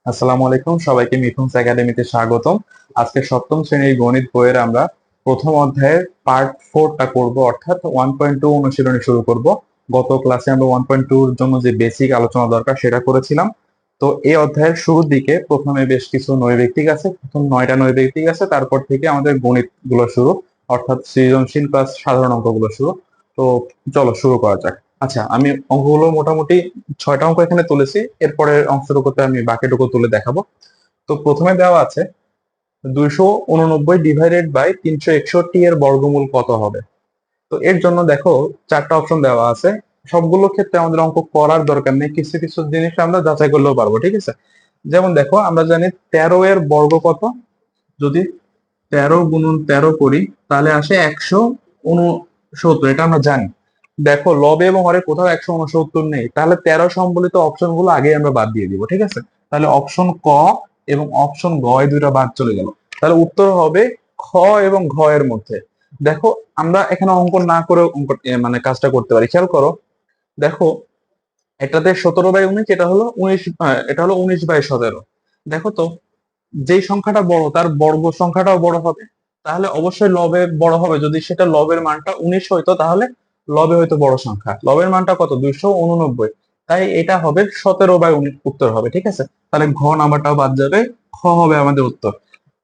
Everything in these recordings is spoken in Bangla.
আসসালামু আলাইকুম, সবাইকে মিথুনস একাডেমিতে স্বাগতম। আজকে সপ্তম শ্রেণীর গণিত বইয়ের আমরা প্রথম অধ্যায়ের পার্ট 4টা করব, অর্থাৎ 1.2 অনুশীলনী শুরু করব। গত ক্লাসে আমরা 1.2 এর জন্য যে বেসিক আলোচনা দরকার সেটা করেছিলাম। তো এই অধ্যায়ের শুরুর দিকে প্রথমে বেশ কিছু নৈর্ব্যক্তিক আছে, প্রথম 9টা নৈর্ব্যক্তিক আছে, তারপর থেকে আমাদের গণিত গুলো শুরু, অর্থাৎ সৃজনশীল প্লাস সাধারণ অঙ্কগুলো শুরু। তো চলো শুরু করা যাক। আচ্ছা, আমি অঙ্কগুলো মোটামুটি 6টা অঙ্ক এখানে তুলেছি, এরপরে অংশটুকুতে আমি বাকিটুকু তুলে দেখাবো। তো প্রথমে দেওয়া আছে 289 ডিভাইডেড বাই 361 এর বর্গমূল কত হবে। তো এর জন্য দেখো, 4টা অপশন দেওয়া আছে। সবগুলো ক্ষেত্রে আমাদের অঙ্ক করার দরকার নেই, কিছু কিছু জিনিস আমরা যাচাই করলেও পারবো, ঠিক আছে। যেমন দেখো, আমরা জানি 13 এর বর্গ কত। যদি 13 গুণন 13 করি তাহলে আসে 169, এটা আমরা জানি। দেখো, লবে এবং হরে কোথাও 169 নেই, তাহলে 13 সম্বলিত অপশন গুলো আগে আমরা বাদ দিয়ে দিব, ঠিক আছে। তাহলে অপশন ক এবং অপশন গ এই দুইটা বাদ চলে গেল। তাহলে উত্তর হবে খ এবং ঘ এর মধ্যে। দেখো, আমরা এখানে অঙ্ক না করে অঙ্ক মানে কাজটা করতে পারি, খেয়াল করো। দেখো, এটাতে 17/19, এটা হলো 19, এটা হলো 19/17। দেখো তো, যেই সংখ্যাটা বড় তার বর্গ সংখ্যাটাও বড় হবে, তাহলে অবশ্যই লবে বড় হবে। যদি সেটা লবের মানটা 19 হইতো, তাহলে লবে হয়তো বড় সংখ্যা। লবের মানটা কত? 289। তাই এটা হবে 17/19 উত্তর হবে, ঠিক আছে। তাহলে ঘ নাম্বারটাও বাদ যাবে, খ হবে আমাদের উত্তর।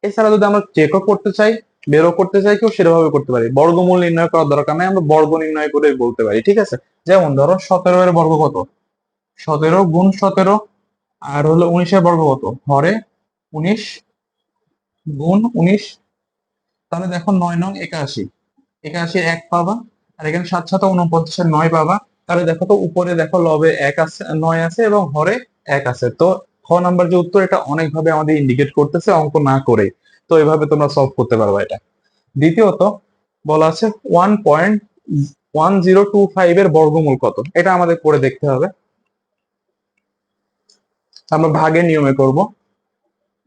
এছাড়া যদি আমরা চেকও করতে চাই, বেরও করতে চাই, কেউ সেভাবে করতে পারি। বর্গমূল নির্ণয় করার দরকার নাই, আমরা বর্গ নির্ণয় করে বলতে পারি, ঠিক আছে। যেমন ধরো, 17 এর বর্গ কত? 17 গুণ 17। আর হলো 19 এর বর্গ কত? হরে 19 গুণ 19। তাহলে দেখো, 9 নং 81, 81 এক পাবা। আর এখানে 7 7 49 9 পাবা। তাহলে দেখো তো, উপরে দেখো লবে এক আছে, 9 আছে, এবং হরে এক আছে। তো খ নাম্বার যে উত্তর, এটা অনেকভাবে আমাদের ইন্ডিকেট করতেছে অঙ্ক না করে। তো এভাবে তোমরা সলভ করতে পারবে এটা। দ্বিতীয়ত বলা আছে 1.1025 এর বর্গমূল কত। এটা আমাদের করে দেখতে হবে। আমরা ভাগের নিয়মে করব।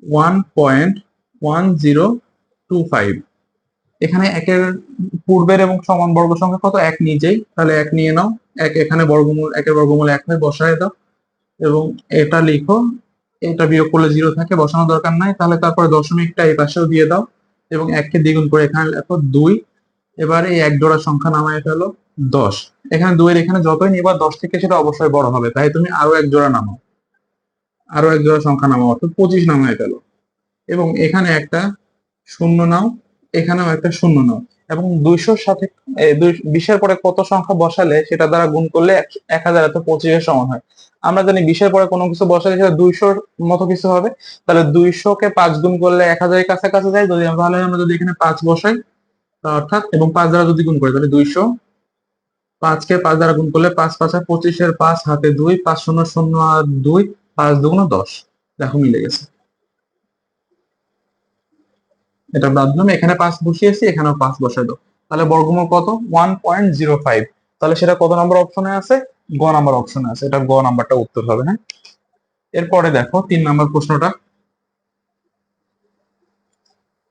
1.1025, এখানে একের পূর্বের এবং সমান বর্গ সংখ্যা কত? এক নিজেই, তাহলে এক নিয়ে নাও। এক এখানে বর্গমূল, একের বর্গমূল এক হয়, বসায় দাও। এবং এটা লিখো, এটা বিয়োগ করলে 0 থাকে, বসানোর দরকার নাই। তাহলে তারপরে দশমিকটা এই পাশেও দিয়ে দাও, এবং এককে দ্বিগুণ করে এখানে লেখো 2। এবারে এই এক জোড়া সংখ্যা নামায় ফেলো, 10। এখানে 2 এর এখানে যতই নিবা 10 থেকে সেটা অবশ্যই বড় হবে, তাই তুমি আরো এক জোড়া নামাও, আরো এক জোড়া সংখ্যা নামাও, অর্থাৎ 25 নামায় ফেলো। এবং এখানে একটা শূন্য নাও, এখানেও একটা শূন্য নাও। এবং 200-র সাথে 20-এর পরে কত সংখ্যা বসালে সেটা দ্বারা গুণ করলে 1000 এত 25-এর সমান হয়। আমরা জানি 20-এর পরে কোনো কিছু বসালে সেটা 200-র মতো কিছু হবে। তাহলে 200-কে 5 গুণ করলে 1000-এর কাছাকাছি যায়। যদি তাহলে আমরা যদি এখানে 5 বসাই, অর্থাৎ এবং 5 দ্বারা যদি গুণ করি, তাহলে 200, 5-কে 5 দ্বারা গুণ করলে 5 5 25-এর 5 হাতে 2, 5 শূন্য 0 আর 2, 5 2 10। দেখো, মিলে গেছে। এটা বাদ দিলাম, এখানে 5 বসিয়েছি, এখানেও 5 বসাই দাও। তাহলে বর্গমূল কত? 1.05। তাহলে সেটা কত নম্বর অপশনে আছে? গ নাম্বার অপশনে আছে। এটা গ নাম্বারটা উত্তর হবে, হ্যাঁ। এরপরে দেখো 3 নম্বর প্রশ্নটা।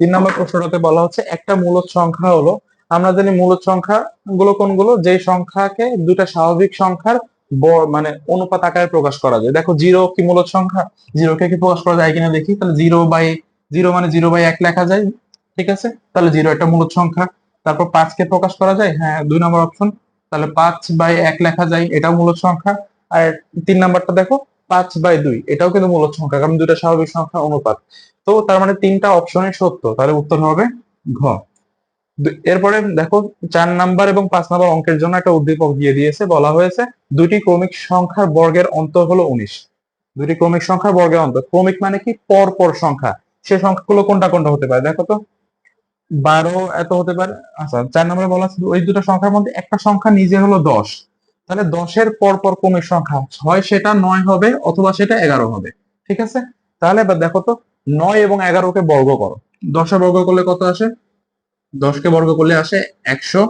3 নম্বর প্রশ্নটাতে বলা হচ্ছে, একটা মূলদ সংখ্যা হলো, আমরা জানি মূলদ সংখ্যা গুলো কোনগুলো, যে সংখ্যাকে দুটা স্বাভাবিক সংখ্যার মানে অনুপাত আকারে প্রকাশ করা যায়। দেখো, 0 কি মূলদ সংখ্যা? 0-কে কি প্রকাশ করা যায় কিনা দেখি। তাহলে 0/0 মানে 0/1 লেখা যায়, ঠিক আছে। তাহলে 0 একটা মূলদ সংখ্যা। তারপর 5-কে প্রকাশ করা যায়, হ্যাঁ, 2 নম্বর অপশন। তাহলে 5/1 লেখা যায়, এটাও মূলদ সংখ্যা। আর 3 নাম্বারটা দেখো, 5/2, এটাও কিন্তু মূলদ সংখ্যা, কারণ দুটা স্বাভাবিক সংখ্যা অনুপাত। তো তার মানে 3টা অপশনই সত্য, তাহলে উত্তর হবে ঘ। এরপরে দেখো, 4 নাম্বার এবং 5 নাম্বার অঙ্কের জন্য একটা উদ্দীপক দিয়ে দিয়েছে। বলা হয়েছে, দুটি ক্রমিক সংখ্যার বর্গের অন্তর হলো 19। দুটি ক্রমিক সংখ্যার বর্গের অন্তর, ক্রমিক মানে কি? পর পর সংখ্যা। সে সংখ্যাগুলো কোনটা কোনটা হতে পারে দেখো তো। 12 এত হতে পারে। আচ্ছা, 4 নম্বরে বলা আছে ওই দুটো সংখ্যার মধ্যে একটা সংখ্যা নিজে হলো 10। তাহলে 10-এর পর পর ক্রমিক সংখ্যা হয় সেটা 9 হবে, অথবা সেটা 11 হবে, ঠিক আছে। তাহলে এবার দেখো তো, 9 এবং 11-কে বর্গ করো। 10-এ বর্গ করলে কত আসে? 10-কে বর্গ করলে আসে 100।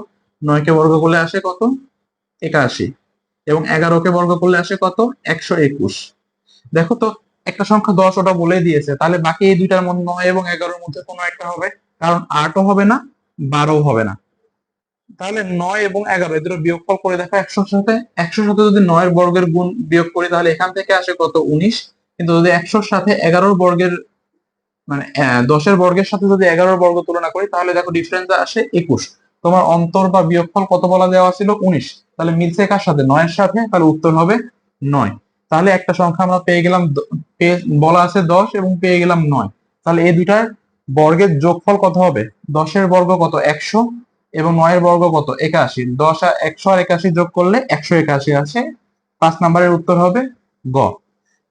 9-কে বর্গ করলে আসে কত? 81। এবং 11-কে বর্গ করলে আসে কত? 121। দেখো তো, একটা সংখ্যা 10, ওটা বলে দিয়েছে। তাহলে বাকি এই দুইটার মধ্যে 9 এবং 11-র মধ্যে কোনো একটা হবে, কারণ 8ও হবে না, 12ও হবে না। তাহলে 9 এবং 11 এদের বিয়োগফল করে দেখো 100-র সাথে। 100-র সাথে যদি 9-এর বর্গের গুণ বিয়োগ করি, তাহলে এখান থেকে আসে কত? 19। কিন্তু যদি 100-র সাথে 11-র বর্গের মানে 10-এর বর্গের সাথে যদি 11-র বর্গ তুলনা করি, তাহলে দেখো ডিফারেন্স আসে 21। তোমার অন্তর বা বিয়োগফল কত বলা দেওয়া ছিল? 19। তাহলে মিলছে কার সাথে? 9-এর সাথে। তাহলে উত্তর হবে 9। তাহলে একটা সংখ্যা আমরা পেয়ে গেলাম, বলা আছে 10 এবং পেয়ে গেলাম 9। তাহলে এই দুইটার বর্গের যোগফল কত হবে? 10-এর বর্গ কত? 100 এবং 9-এর বর্গ কত? 81। 10 আর 100 আর 81 যোগ করলে 181 আসে। 5 নম্বরের উত্তর হবে গ।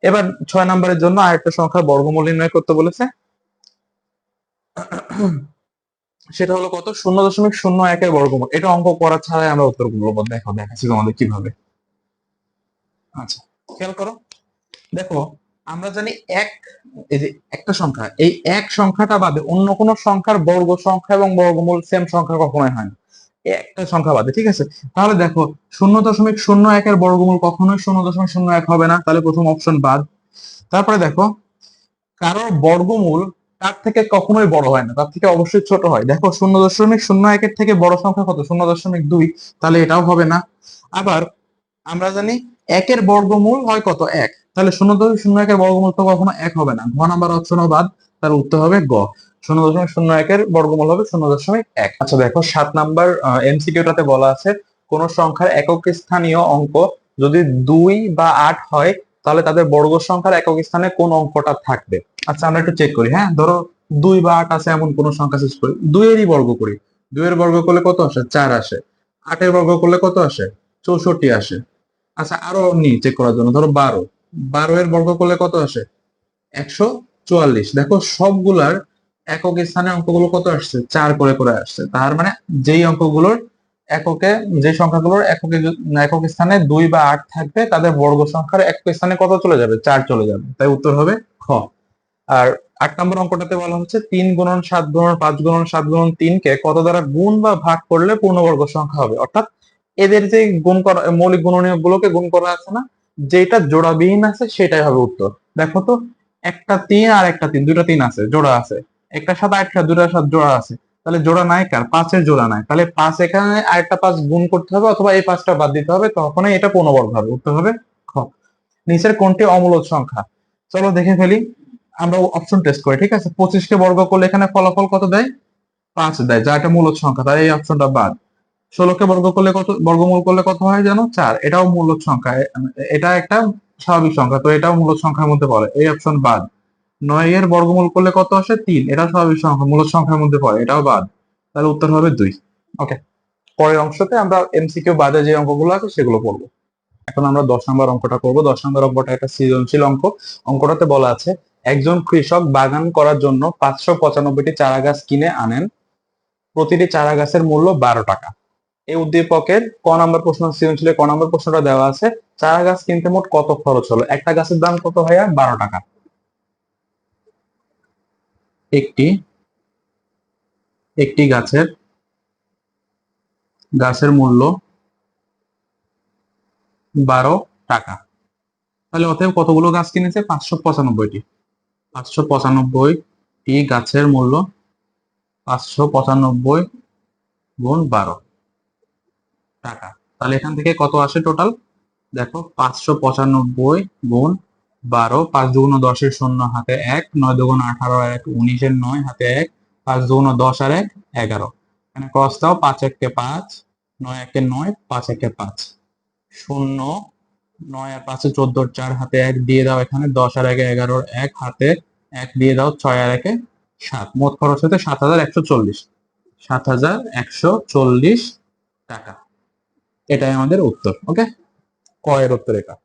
এবার 6 নম্বরের জন্য আরেকটা সংখ্যার বর্গমূল নির্ণয় করতে বলেছে। সেটা হলো কত? 0.01-এর বর্গমূল। এটা অঙ্ক করা ছাড়াই আমরা উত্তর করবো। দেখো দেখাচ্ছি তোমাদের কিভাবে। আচ্ছা, খেয়াল করো। দেখো, আমরা জানি এক, এই যে একটা সংখ্যা, এই এক সংখ্যাটা বাদে অন্য কোন সংখ্যার বর্গ সংখ্যা এবং বর্গমূল সেম সংখ্যা কখনোই হয় না, এই একটা সংখ্যা বাদে। ঠিক আছে? তাহলে দেখো, 0.01-এর বর্গমূল কখনোই 0.01 হবে না। তাহলে প্রথম অপশন বাদ। তারপরে দেখো, কারোর বর্গমূল তার থেকে কখনোই বড় হয় না, তার থেকে অবশ্যই ছোট হয়। দেখো, 0.01-এর থেকে বড় সংখ্যা কত? 0.2। তাহলে এটাও হবে না। আবার আমরা জানি একের বর্গমূল হয় কত? 1। তাহলে 0.01-এর বর্গমূল তো কখনো 1 হবে না। ঘ নাম্বার অপশনও বাদ। তার উত্তর হবে গ। 0.01-এর বর্গমূল হবে 0.1। আচ্ছা দেখো, 7 নাম্বার এমসিকিউটাতে বলা আছে কোন সংখ্যার একক স্থানীয় অঙ্ক যদি 2 বা 8 হয়, তাহলে তাদের বর্গ সংখ্যার একক স্থানে কোন অঙ্কটা থাকবে? আচ্ছা, আমরা একটু চেক করি। হ্যাঁ, ধরো 2 বা 8 আছে এমন কোন সংখ্যা চুজ করি। 2 এরই বর্গ করি। 2 এর বর্গ করলে কত আসে? 4 আসে। 8 এর বর্গ করলে কত আসে? 64 আসে। আচ্ছা, আরো নি চেক করার জন্য, ধরো 12। 12 এর বর্গ করলে কত আসে? 144। দেখো, সবগুলার একক স্থানে অঙ্কগুলো কত আসছে? 4 করে করে আসছে। তার মানে যেই অঙ্কগুলোর এককে, যে সংখ্যাগুলোর একক স্থানে 2 বা 8 থাকবে, তাদের বর্গ সংখ্যার একক স্থানে কত চলে যাবে? 4 চলে যাবে। তাই উত্তর হবে খ। আর 8 নম্বর অঙ্কটাতে বলা হচ্ছে 3 গুণন 7 গুণন 5 গুণন 7 গুণন 3 কে কত দ্বারা গুণ বা ভাগ করলে পূর্ণবর্গ সংখ্যা হবে? অর্থাৎ এদের যে গুণ করা মৌলিক গুণনীয়ক গুলোকে গুণ করা আছে না, যেটা জোড়াবিহীন আছে সেটাই হবে উত্তর। দেখো তো, একটা 3 আর একটা 3, দুইটা 3 আছে, জোড়া আছে। একটা 7 আরেকটা, দুইটা 7 জোড়া আছে। তাহলে জোড়া নাই কার? 5-এর জোড়া নাই। তাহলে 5 এখানে আরেকটা 5 গুণ করতে হবে, অথবা এই 5টা বাদ দিতে হবে, তখনই এটা পূর্ণবর্গ হবে। উত্তর হবে খ। নিচের কোনটি অমূলদ সংখ্যা? চলো দেখে ফেলি। আমরা অপশন টেস্ট করি। ঠিক আছে? 25-কে বর্গ করলে এখানে ফলাফল কত দেয়? 5 দেয়, যা একটা মূলদ সংখ্যা। তাই এই অপশনটা বাদ। 16-কে বর্গ করলে কত, বর্গমূল করলে কত হয় জানো? 4। এটাও মূলদ সংখ্যা। এটা একটা স্বাভাবিক সংখ্যা, তো এটাও মূলদ সংখ্যার মধ্যে পড়ে। এই অপশন বাদ। 9-এর বর্গমূল করলে কত আসে? 3। এটা স্বাভাবিক সংখ্যা, মূলদ সংখ্যার মধ্যে পড়ে। এটাও বাদ। তাহলে উত্তর হবে 2। ওকে, পরের অংশতে আমরা এমসিকিউ বাদে যে অঙ্কগুলো আছে সেগুলো পড়বো। এখন আমরা 10 নম্বর অঙ্কটা করব। 10 নম্বর অঙ্কটা একটা সৃজনশীল অঙ্ক। অঙ্কটাতে বলা আছে একজন কৃষক বাগান করার জন্য 595টি চারা গাছ কিনে আনেন। প্রতিটি চারা গাছের মূল্য 12 টাকা। এই উদ্দীপকের ক নম্বর প্রশ্ন, সৃজনশীলের ক নম্বর প্রশ্নটা দেওয়া আছে চারা গাছ কিনতে মোট কত খরচ হলো? একটা গাছের দাম কত ভাইয়া? 12 টাকা। একটি একটি গাছের গাছের মূল্য 12 টাকা। তাহলে অতএব কতগুলো গাছ কিনেছে? 595টি। 595টি গাছের মূল্য 595 গুণ 12 টাকা। তাহলে এখান থেকে কত আসে টোটাল? দেখো, 595 গুণ 12, 5 দুগুণ 10-এর 0 হাতে 1, 9 দুগুণ 18 আর 1 19-এর 9 হাতে 1, 5 দুগুণ 10 আর 1 11। এখানে ক্রস দাও, 5 1 5, 9 1 9, 5 1 5, 0, 9 আর 5 14, 4 হাতে 1 দিয়ে দাও, এখানে 10 আর 1 11, 1 হাতে 1 দিয়ে দাও, 6 আর 1 7। মোট খরচ হতে 7140। 7140 টাকা। এটাই আমাদের উত্তর। ওকে, ক এর উত্তর এটা।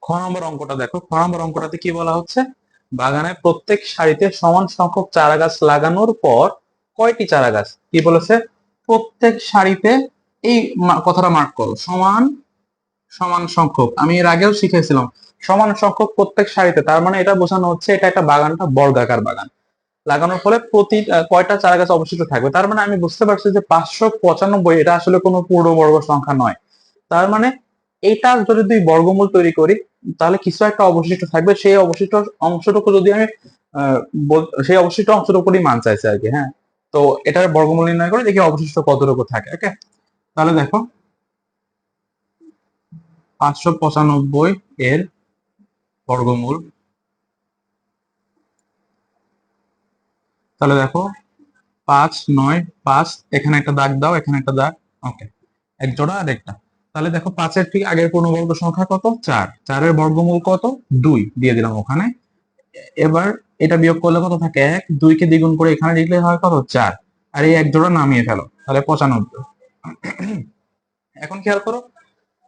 খ নম্বর অঙ্কটা দেখো। খ নম্বর অঙ্কটাতে কি বলা হচ্ছে? বাগানে প্রত্যেক সারিতে সমান সংখ্যক চারা গাছ লাগানোর পর কয়টি চারা গাছ, কি বলেছে? প্রত্যেক সারিতে, এই কথাটা মার্ক করো, সমান সমান সংখ্যক। আমি এর আগেও শিখেছিলাম সমান সংখ্যক প্রত্যেক সারিতে, তার মানে এটা বোঝানো হচ্ছে এটা একটা বাগানটা বর্গাকার বাগান। লাগানোর ফলে প্রতি কয়টা চারা গাছ অবশিষ্ট থাকবে। তার মানে আমি বুঝতে পারছি যে 595 এটা আসলে কোনো পূর্ণবর্গ সংখ্যা নয়। তার মানে এটা যদি দুই বর্গমূল তৈরি করি, তাহলে কিছু একটা অবশিষ্ট থাকবে। সেই অবশিষ্ট অংশটুকু যদি আমি সেই অবশিষ্ট অংশটুকুরই মান চাইছে আর কি। হ্যাঁ, তো এটার বর্গমূল নির্ণয় করে দেখি অবশিষ্ট কতটুকু থাকে। ওকে, তাহলে দেখো, 595 এর বর্গমূল। তাহলে দেখো 5 9 5, এখানে একটা দাগ দাও, এখানে একটা দাগ। ওকে, এক জোড়া আর একটা। তাহলে দেখো 5-এর ঠিক আগের পূর্ণবর্গ সংখ্যা কত? 4। 4-এর বর্গমূল কত? 2 দিয়ে দিলাম ওখানে। এবার এটা বিয়োগ করলে কত থাকে? 1। 2 কে দ্বিগুণ করে এখানে লিখলে হয় কত? 4। আর এই এক জোড়া নামিয়ে ফেলো, তাহলে 95। এখন খেয়াল করো,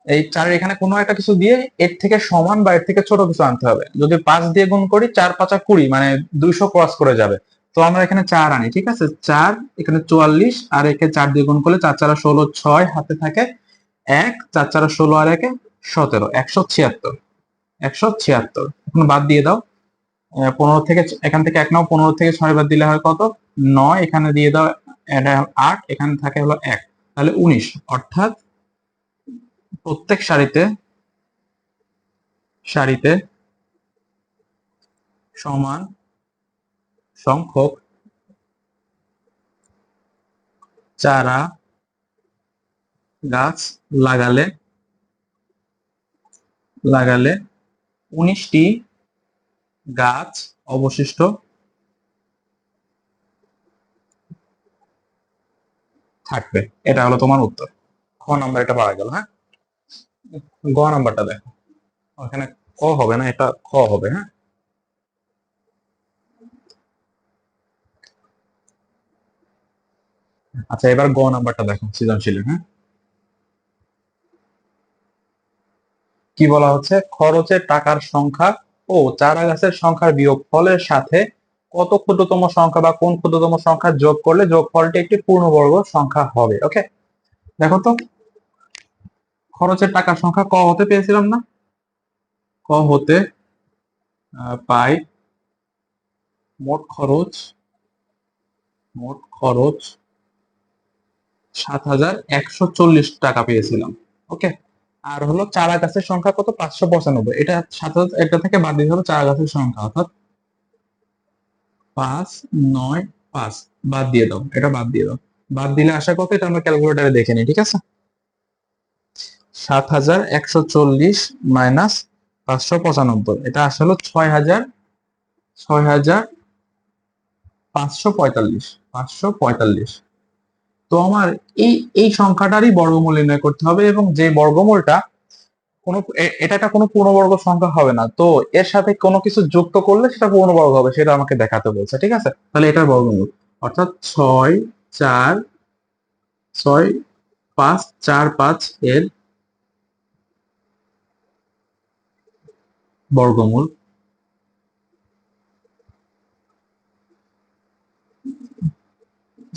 এই 4-এর এখানে কোনো একটা কিছু দিয়ে এর থেকে সমান বা এর থেকে ছোট কিছু আনতে হবে। যদি 5 দিয়ে গুণ করি, 4 5 20, মানে 200 ক্রস করে যাবে। তো আমরা এখানে 4 আনি, ঠিক আছে? 4 এখানে 44, আর একে 4 দিয়ে গুণ করলে 4 4 16, 6 হাতে থাকে 1, 4 4 16 আর 1 17, 176। 176 এখন বাদ দিয়ে দাও। 15 থেকে এখান থেকে 1 নাও, 15 থেকে 6 বাদ দিলে হয় কত? 9। এখানে দিয়ে দাও 8, এখানে থাকে হলো 1, তাহলে 19। অর্থাৎ প্রত্যেক সারিতে সারিতে সমান সংখ্যক চারা গাছ লাগালে লাগালে 19টি গাছ অবশিষ্ট থাকবে। এটা হলো তোমার উত্তর। খ নাম্বার এটা পাওয়া গেল। হ্যাঁ, গ নাম্বারটা দেখো, ওখানে ক হবে না, এটা খ হবে। হ্যাঁ, আচ্ছা, এবার গ নাম্বারটা দেখো সৃজনশীল। হ্যাঁ, কি বলা হচ্ছে? খরচের টাকার সংখ্যা ও চারা গাছের সংখ্যার বিয়োগফলের সাথে কত ক্ষুদ্রতম সংখ্যা বা কোন ক্ষুদ্রতম সংখ্যা যোগ করলে যোগফলটি একটি পূর্ণবর্গ সংখ্যা হবে। ওকে, দেখো তো, খরচের টাকার সংখ্যা ক হতে পেয়েছিলাম না? ক হতে পাই মোট খরচ 7,140 টাকা পেয়েছিলাম। ওকে, আর হলো চারা গাছের সংখ্যা কত? 595। এটা 7,000, এটা থেকে বাদ দিতে হবে চারা গাছের সংখ্যা, অর্থাৎ 5 9 5 বাদ দিয়ে দাও, এটা বাদ দিয়ে দাও। বাদ দিলে আসা কত? এটা আমরা ক্যালকুলেটারে দেখে নিই, ঠিক আছে? 7,140 মাইনাস 595, এটা আসলে 6,545। 545। তো আমার এই এই সংখ্যাটারই বর্গমূল নির্ণয় করতে হবে, এবং যে বর্গমূলটা এটা একটা কোনো পূর্ণবর্গ সংখ্যা হবে না, তো এর সাথে কোনো কিছু যুক্ত করলে সেটা পূর্ণবর্গ হবে, সেটা আমাকে দেখাতে বলছে। ঠিক আছে, তাহলে এটার বর্গমূল অর্থাৎ 6,4 6,5 4 5 এর বর্গমূল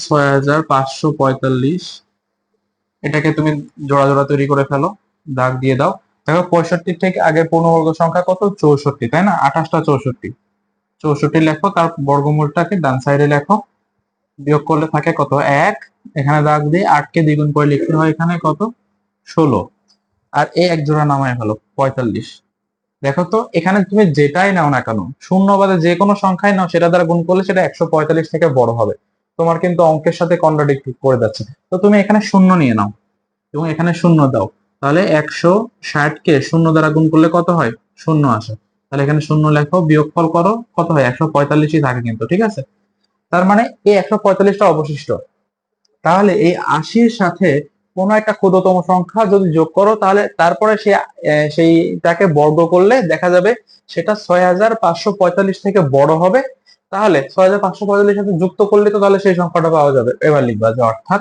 6,545। এটাকে তুমি জোড়া জোড়া তৈরি করে ফেলো, দাগ দিয়ে দাও। দেখো 65 থেকে আগের পূর্ণবর্গ সংখ্যা কত? 64, তাই না? 28টা 64। 64 লেখো, তার বর্গমূলটাকে ডান সাইডে লেখো। বিয়োগ করলে থাকে কত? 1। এখানে দাগ দিয়ে 8 কে দ্বিগুণ করে লিখতে হয় এখানে কত? 16। আর এই এক জোড়া নামায় হলো 45। দেখো তো, এখানে তুমি যেটাই নাও না কেন, শূন্য বাদে যে কোনো সংখ্যাই নাও, সেটা দ্বারা গুণ করলে সেটা 145 থেকে বড় হবে। তোমার কিন্তু অঙ্কের সাথে কন্ট্রাডিক্ট করে যাচ্ছে। তো তুমি এখানে শূন্য নিয়ে নাও এবং এখানে শূন্য দাও, তাহলে 160 কে শূন্য দ্বারা গুণ করলে কত হয়? শূন্য আসে। তাহলে এখানে শূন্য লেখো, বিয়োগফল করো, কত হয়? 145ই থাকে কিন্তু, ঠিক আছে? তার মানে এই 145টা অবশিষ্ট। তাহলে এই 80-র সাথে কোন একটা ক্ষুদ্রতম সংখ্যা যদি যোগ করো, তাহলে তারপরে সেইটাকে বর্গ করলে দেখা যাবে সেটা 6,545 থেকে বড় হবে। তাহলে 6,545 সাথে যুক্ত করলে তো তাহলে সেই সংখ্যাটা পাওয়া যাবে। এবার লিখবা যে অর্থাৎ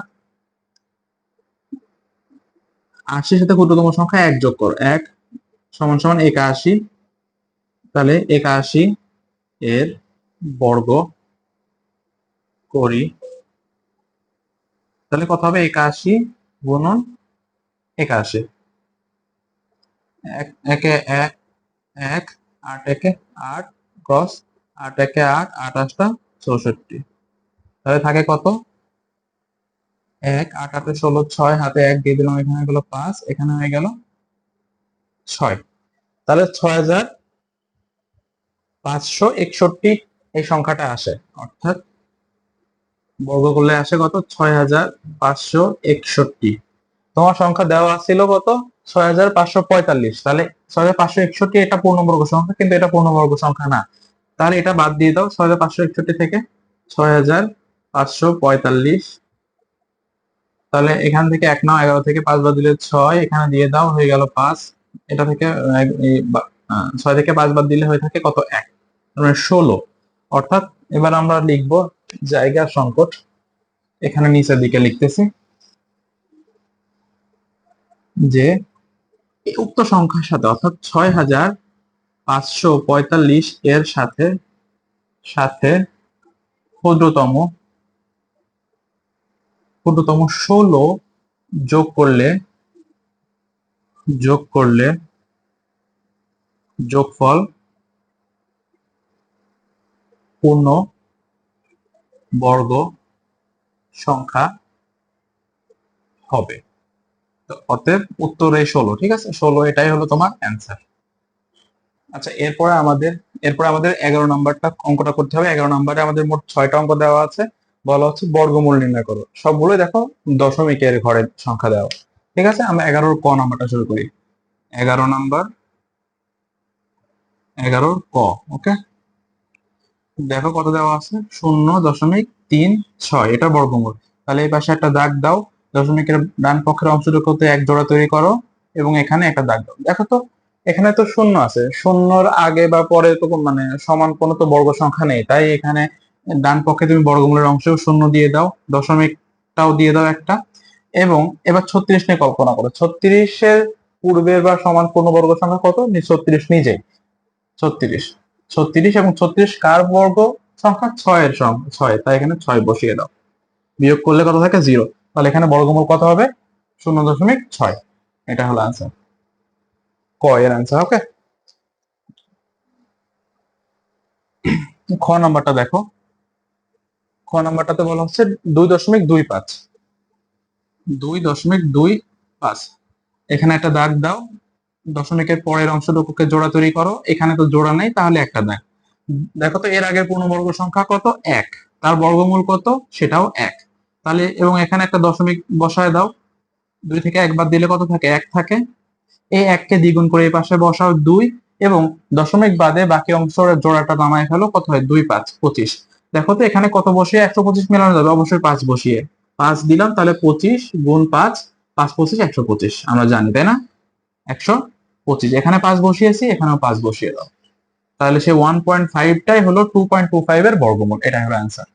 80-র সাথে ক্ষুদ্রতম সংখ্যা 1 যোগ করো, 1 সমান সমান 81। তাহলে 81 এর বর্গ করি, তাহলে কত হবে? 81 গুণন 81। একে 1 1 8 একে 8 ক্রস 8 একে 8 28টা 64। তাহলে থাকে কত? 1 8 8 16, 6 হাতে 1 দিয়ে দিলাম, এখানে গেল 5, এখানে হয়ে গেল 6। তাহলে 6,561 এই সংখ্যাটা আসে, অর্থাৎ বর্গ করলে আসে কত? 6,561। তোমার সংখ্যা দেওয়া ছিল কত? 6545, তাহলে 6561 এটা পূর্ণবর্গ সংখ্যা, কিন্তু এটা পূর্ণবর্গ সংখ্যা না। তাহলে এটা বাদ দিয়ে দাও 6561 থেকে 6545। তাহলে এখান থেকে 1 নাও, 11 থেকে 5 বাদ দিলে 6, এখানে দিয়ে দাও, হয়ে গেল 5। এটা থেকে 6 থেকে 5 বাদ দিলে হয়ে থাকে কত, 1, মানে 16। অর্থাৎ এবার আমরা লিখবো জায়গার সংকট, এখানে নিচের দিকে লিখতেছি যে উক্ত সংখ্যার সাথে, অর্থাৎ 6545 এর সাথে সাথে ক্ষুদ্রতম 16 যোগ করলে যোগফল পূর্ণ বর্গ সংখ্যা হবে। অতএব উত্তর এই 16, ঠিক আছে, 16 এটাই হলো তোমার অ্যান্সার। আচ্ছা, এরপরে আমাদের 11 নাম্বারটা অঙ্কটা করতে হবে। 11 নাম্বারে আমাদের মোট 6টা অঙ্ক দেওয়া আছে, বলা হচ্ছে বর্গমূল নির্ণয় করো। সবগুলোই দেখো দশমিকের ঘরের সংখ্যা দেওয়া। ঠিক আছে, আমরা 11 ক নাম্বারটা শুরু করি। 11 নাম্বার, 11 ক। ওকে, দেখো কত দেওয়া আছে, 0.36, এটা বর্গমূল। তাহলে এই পাশে একটা দাগ দাও, দশমিকের ডান পক্ষের অংশটুকুতে এক জোড়া তৈরি করো এবং এখানে একটা দাগ দাও। দেখো তো এখানে তো শূন্য আছে, শূন্যর আগে বা পরে তো মানে সমান কোনো তো বর্গ সংখ্যা নেই, তাই এখানে ডান পক্ষে তুমি বর্গমূলের অংশেও শূন্য দিয়ে দাও, দশমিকটাও দিয়ে দাও একটা। এবং এবার 36 নিয়ে কল্পনা করো, 36-এর পূর্বের বা সমান কোনো বর্গ সংখ্যা কত, 36 নিজেই। 36, 36 এবং 36 কার বর্গ সংখ্যা, 6-এর সংখ্যা, 6, তাই এখানে 6 বসিয়ে দাও। বিয়োগ করলে কত থাকে, 0। তাহলে এখানে বর্গমূল কত হবে, 0.6। এটা হলো আনসার, ক এর আনসার। ওকে, খ নাম্বারটা দেখো। খ নাম্বারটাতে বলা হচ্ছে 2.25, 2.25। এখানে একটা দাগ দাও, দশমিকের পরের অংশটুকুকে জোড়া তৈরি করো। এখানে তো জোড়া নেই, তাহলে একটা দাগ। দেখো তো এর আগের পূর্ণবর্গ সংখ্যা কত, 1, তার বর্গমূল কত, সেটাও 1। তাহলে এবং এখানে একটা দশমিক বসায় দাও, 2 থেকে 1 বাদ দিলে কত থাকে, 1 থাকে। এই 1 কে দ্বিগুণ করে এই পাশে বসাও 2, এবং দশমিক বাদে বাকি অংশের জোড়াটা নামায় ফেলো, কত হয়, 2 5 25। দেখো তো এখানে কত বসিয়ে 125 মেলানো যাবে, অবশ্যই 5 বসিয়ে। 5 দিলাম, তাহলে 25 গুণ 5, 5 25 125, আমরা জানি তাই না, 125। এখানে 5 বসিয়েছি, এখানেও 5 বসিয়ে দাও। তাহলে সে 1.5টাই হলো 2.25 এর বর্গমূল, এটাই হলো অ্যান্সার।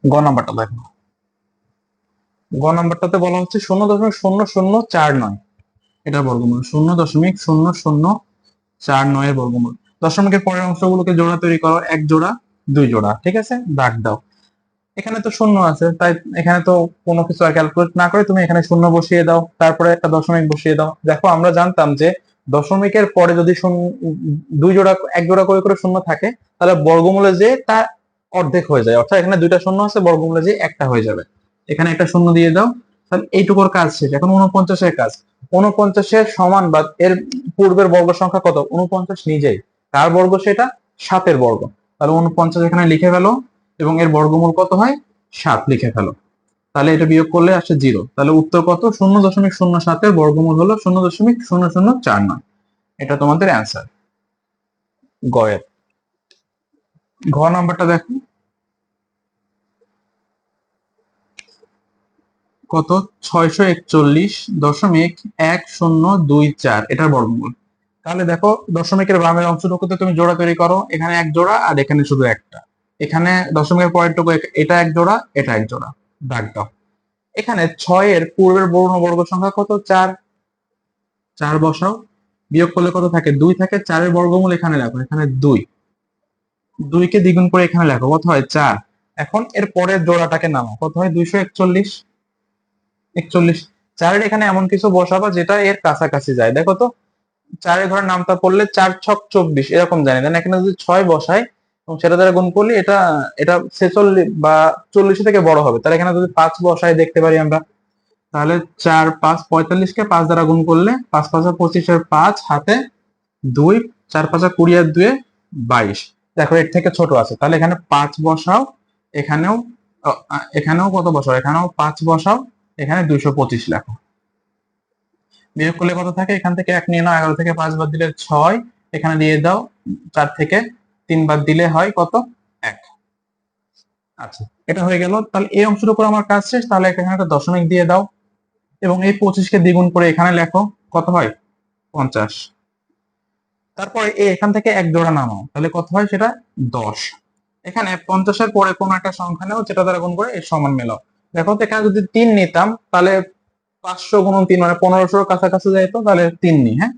গ নাম্বারটা দেখো। গ নাম্বারটাতে বলা হচ্ছে 0.0049, এটার বর্গমূল 0.0049 এর বর্গমূল। দশমিকের পরের অংশগুলোকে জোড়া তৈরি করো, 1 জোড়া, 2 জোড়া। ঠিক আছে, দাগ দাও। এখানে তো শূন্য আছে, তাই এখানে তো কোনো কিছু আর ক্যালকুলেট না করে তুমি এখানে শূন্য বসিয়ে দাও, তারপরে একটা দশমিক বসিয়ে দাও। দেখো আমরা জানতাম যে দশমিকের পরে যদি 2 জোড়া, 1 জোড়া করে করে শূন্য থাকে, তাহলে বর্গমূলে যে তা অর্ধেক হয়ে যায়। অর্থাৎ এখানে 2টা শূন্য আছে, বর্গমূলে যে একটা হয়ে যাবে। এখানে একটা শূন্য দিয়ে দাও, তাহলে এইটুকুর কাজ শেষ। এখন 49-এর কাজ, 49-এর সমান বা এর পূর্বের বর্গ সংখ্যা কত, 49 নিজেই। কার বর্গ সেটা, 7-এর বর্গ। তাহলে 49 এখানে লিখে ফেলো, এবং এর বর্গমূল কত হয়, 7 লিখে ফেলো। তাহলে এটা বিয়োগ করলে আসে 0। তাহলে উত্তর কত, 0.07 এর বর্গমূল হলো 0.0049। এটা তোমাদের অ্যান্সার, গয়ের। ঘ নাম্বারটা দেখো কত, 641.1024, এটার বর্গমূল। তাহলে দেখো দশমিকের বামের অংশটুকুতে তুমি জোড়া তৈরি করো, এখানে 1 জোড়া আর এখানে শুধু একটা। এখানে দশমিকের পরের টুকু, এটা 1 জোড়া, এটা 1 জোড়া, দাগ দাও। এখানে 6-এর পূর্বের বর্গ সংখ্যা কত, 4, 4 বসাও। বিয়োগ করলে কত থাকে, 2 থাকে। 4-এর বর্গমূল এখানে লেখো, এখানে 2, 2 কে দ্বিগুণ করে এখানে লেখো, কত হয়, 4। এখন এর পরের জোড়াটাকে নামাও, কত হয়, 241, 41। 4-এর এখানে এমন কিছু বসাবা যেটা এর কাছাকাছি যায়। দেখো তো 4-এর ঘরে নামতা পড়লে 4 ছক 24, এরকম জানি না। এখানে যদি 6 বসাই এবং সেটা দ্বারা গুণ করলে এটা এটা 46 বা 40 থেকে বড় হবে। তাহলে এখানে যদি 5 বসাই দেখতে পারি আমরা, তাহলে 4 5 45-কে 5 দ্বারা গুণ করলে 5 5 25, 5 হাতে 2, 4 5 20 আর 2 22। দেখো এর থেকে ছোট আছে, তাহলে এখানে 5 বসাও, এখানেও এখানেও কত বসাও, এখানেও 5 বসাও, এখানে 225 লেখো। বিয়োগ করলে কত থাকে, এখান থেকে 1 নিয়ে নাও, 11 থেকে 5 বাদ দিলে 6, এখানে দিয়ে দাও 4 থেকে 3 বাদ দিলে হয় কত, 1। আচ্ছা, এটা হয়ে গেল। তাহলে এই অংশের উপর আমার কাজ শেষ। তাহলে এখানে একটা দশমিক দিয়ে দাও এবং এই 25 কে দ্বিগুণ করে এখানে লেখো, কত হয়, 50। তারপরে এখান থেকে এক জোড়া নামাও, তাহলে কত হয় সেটা, 10। এখানে 50 এর পরে কোন একটা সংখ্যা নাও, যেটা দ্বারা গুণ করে এর সমান মেলাও। দেখো তো এখানে যদি 3 নিতাম তাহলে 500 গুণন 3 মানে 1500 কাছাকাছি যাইতো, তাহলে 3 নি, হ্যাঁ,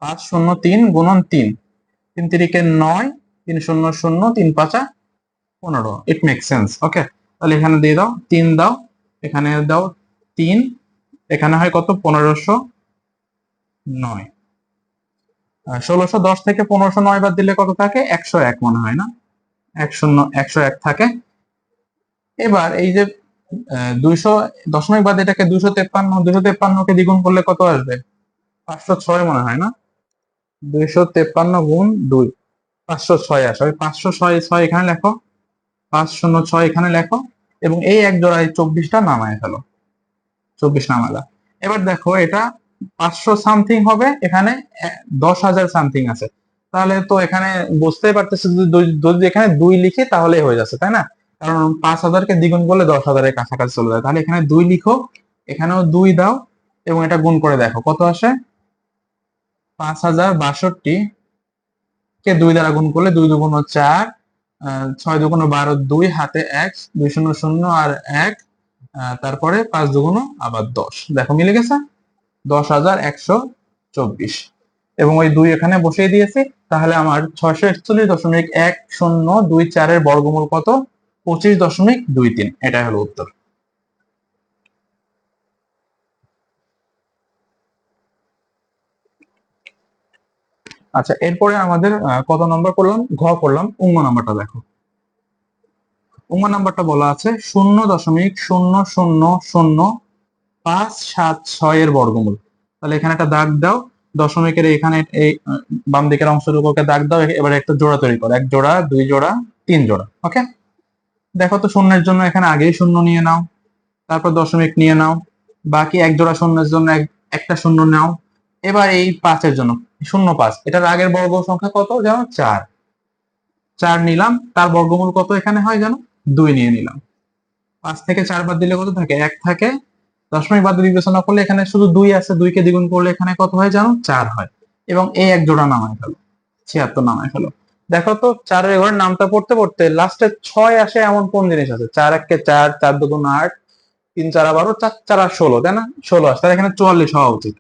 503 গুণন 3, 3 তিরিকে 9, 3 শূন্য শূন্য, 3 পাঁচা 15। ইট মেক সেন্স, ওকে। তাহলে এখানে দিয়ে দাও 3 দাও, এখানে দাও 3, এখানে হয় কত, 1509। 1610 থেকে 1509 বাদ দিলে কত থাকে, 101 মনে হয় না, 101 থাকে। এবার এই যে 200 দশমিক বাদ এটাকে 253 কে দ্বিগুণ করলে কত আসবে, 506 মনে হয় না, 253 গুণ 2, 506 আসে। ওই 506 এখানে লেখো, 506 এখানে লেখো, এবং এই এক জোড়ায় 24টা নামায় ফেলো, 24 নামালা। এবার দেখো এটা 500 সামথিং হবে, এখানে 10,000 সামথিং আছে। তাহলে তো এখানে বুঝতেই পারতেছি, যদি এখানে 2 লিখি তাহলে হয়ে যাচ্ছে, তাই না? কারণ 5,000 কে দ্বিগুণ করলে 10,000 এর কাছাকাছি চলে যায়। তাহলে এখানে 2 লিখো, এখানেও 2 দাও, এবং এটা গুণ করে দেখো কত আসে। 5062 কে 2 দ্বারা গুণ করলে 2 দুগুণ 4, 6 দুগুণ 12, 2 হাতে 1, 2 শূন্য শূন্য আর 1, তারপরে 5 দুগুণ আবার 10, দেখো মিলে গেছে, 10,124। এবং ওই 2 এখানে বসিয়ে দিয়েছি। তাহলে আমার 641.1024 এর বর্গমূল কত, 25.23। এটাই হলো উত্তর। আচ্ছা, এরপরে আমাদের কত নম্বর করলাম, করলাম। নাম্বারটা দেখো, নাম্বারটা বলা আছে 0.0000576 এর বর্গমূল। তাহলে এখানে একটা দাগ দাও, দশমিকের এখানে এই বাম দিকের অংশটুকুকে দাগ দাও। এবারে একটা জোড়া তৈরি করো, 1 জোড়া, 2 জোড়া, 3 জোড়া, ওকে। দেখো তো শূন্যের জন্য এখানে আগেই শূন্য নিয়ে নাও, তারপর দশমিক নিয়ে নাও, বাকি 1 জোড়া শূন্যের জন্য একটা শূন্য নাও। এবার এই 5 এর জন্য 0.5, এটার আগের বর্গ সংখ্যা কত জানো, 4, 4 নিলাম, তার বর্গমূল কত এখানে হয় জানো, 2 নিয়ে নিলাম। 5 থেকে 4 বাদ দিলে কত থাকে, 1 থাকে। দশমিক বাদ বিবেচনা করলে এখানে শুধু 2 আছে, 2 কে দ্বিগুণ করলে এখানে কত হয় জানো, 4 হয়। এবং এই এক জোড়া নামায় ফেলো, 76 নামায় ফেলো। দেখো তো 4 এর ঘরের নামটা পড়তে পড়তে লাস্টে 6 আসে এমন কোন জিনিস আছে, 4 1 4, 4 2 8, 3 4 12, 4 4 16, তাই না, 16 আসে, তাহলে এখানে 44 হওয়া উচিত।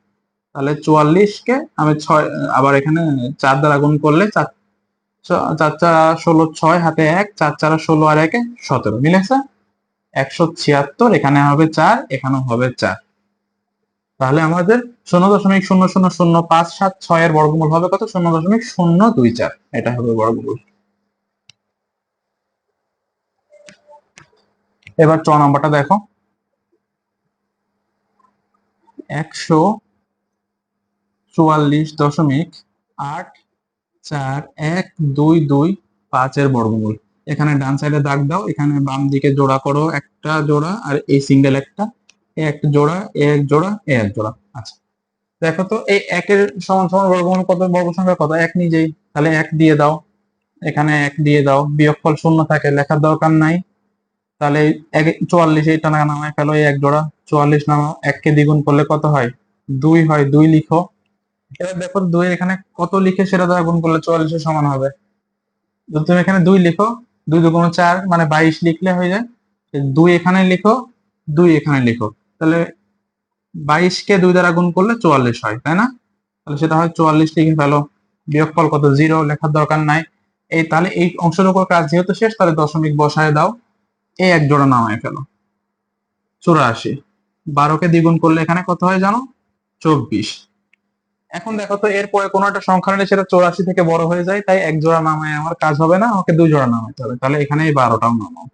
তাহলে 44 কে আমি 6 আবার এখানে 4 দ্বারা গুণ করলে 4 4 4 16, 6 হাতে 1, 4 4 16 আর 1 17, মিলেছে 176। এখানে হবে 4, এখানেও হবে 4। তাহলে আমাদের 0.0000576 এর বর্গমূল হবে কত, 0.024। এটা হবে বর্গমূল। এবার নাম্বারটা দেখো, 144.84125 এর বর্গমূল। এখানে ডান সাইডে দাগ দাও, এখানে বাম দিকে জোড়া করো, একটা জোড়া আর এই সিঙ্গেল একটা, এক জোড়া, এক জোড়া, এক জোড়া। আচ্ছা, দেখো তো এই 1 এর সমান সমান বর্গমূল কত, বর্গ সংখ্যা কত, 1 নিজেই। তাহলে 1 দিয়ে দাও, এখানে 1 দিয়ে দাও, বিয়োগফল শূন্য থাকে, লেখার দরকার নাই। তাহলে 44, এইটা নামায় ফেলো, এই এক জোড়া 44 নামাও, 1 কে দ্বিগুণ করলে কত হয়, 2 হয়, 2 লিখো। এবার দেখো 2 এখানে কত লিখে সেটা দ্বারা গুণ করলে 44 এর সমান হবে। যদি তুমি এখানে 2 লিখো, 2 দুগুণ 4 মানে 22 লিখলে হয়ে যায়। 2 এখানে লিখো, 2 এখানে লিখো, তাহলে 22 কে 2 দ্বারা গুণ করলে 44 হয়, তাই না? তাহলে সেটা হয় 44 লিখে ফেলো। বিয়োগফল কত, 0, লেখার দরকার নাই। এই তাহলে এই অংশের উপর কাজ যেহেতু শেষ, তাহলে দশমিক বসায় দাও, এই এক জোড়া নামায় ফেলো, 84। 12 কে দ্বিগুণ করলে এখানে কত হয় জানো, 24। এখন দেখো তো এরপরে কোনো একটা সংখ্যা নিলে সেটা 84 থেকে বড় হয়ে যায়, তাই এক জোড়া নামায় আমার কাজ হবে না, আমাকে 2 জোড়া নামাইতে হবে। তাহলে এখানে এই 12টাও নামাও।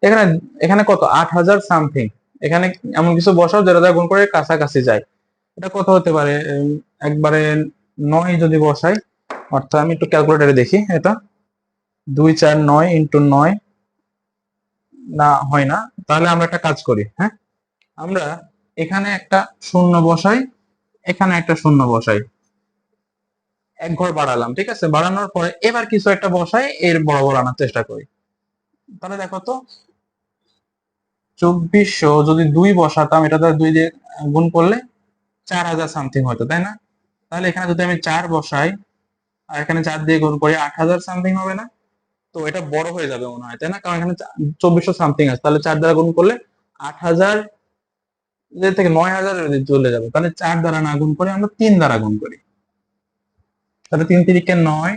এখানে এখানে কত, 8,000 সামথিং। এখানে এমন কিছু বসাও যেটা দ্বারা গুণ করে কাছাকাছি যায়। এটা কত হতে পারে, একবারে 9 যদি বসাই, অর্থাৎ আমি একটু ক্যালকুলেটারে দেখি, এটা 2 4 9 ইন্টু 9, না হয় না, তাহলে আমরা একটা কাজ করি। হ্যাঁ, আমরা এখানে একটা শূন্য বসাই, এখানে একটা শূন্য বসাই, এক ঘর বাড়ালাম, ঠিক আছে? বাড়ানোর পরে এবার কিছু একটা বসাই, এর বরাবর আনার চেষ্টা করি। তাহলে দেখো তো, 2400 যদি 2 বসাতাম, এটা দ্বারা 2 দিয়ে গুণ করলে 4000 সামথিং হতো, তাই না? তাহলে এখানে যদি আমি 4 বসাই আর এখানে 4 দিয়ে গুণ করি, 8000 সামথিং হবে না? তো এটা বড় হয়ে যাবে মনে হয়, তাই না? কারণ এখানে 2400 সামথিং আছে, তাহলে 4 দ্বারা গুণ করলে 8000 থেকে 9000 চলে যাবে। তাহলে 4 দ্বারা না গুণ করে আমরা 3 দ্বারা গুণ করি। তাহলে 3 তিরিকে 9,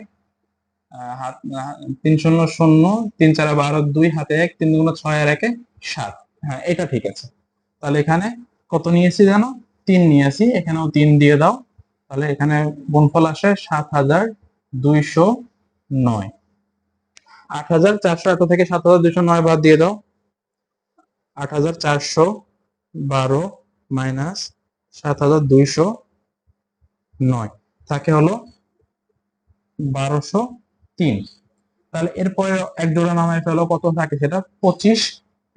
হাত 3 শূন্য 0, 3 4 12, 2 হাতে 1, 3 দুগুণ 6 আর 1 7। হ্যাঁ, এটা ঠিক আছে। তাহলে এখানে কত নিয়েছি জানো? 3 নিয়েছি, এখানেও 3 দিয়ে দাও। তাহলে এখানে গুণফল আসে 7209। 8400 এত থেকে 7209 বাদ দিয়ে দাও। 8412 মাইনাস 7209 থাকে হলো 1203। তাহলে এরপরে এক জোড়া নামাই ফেলো, কত থাকে সেটা 25।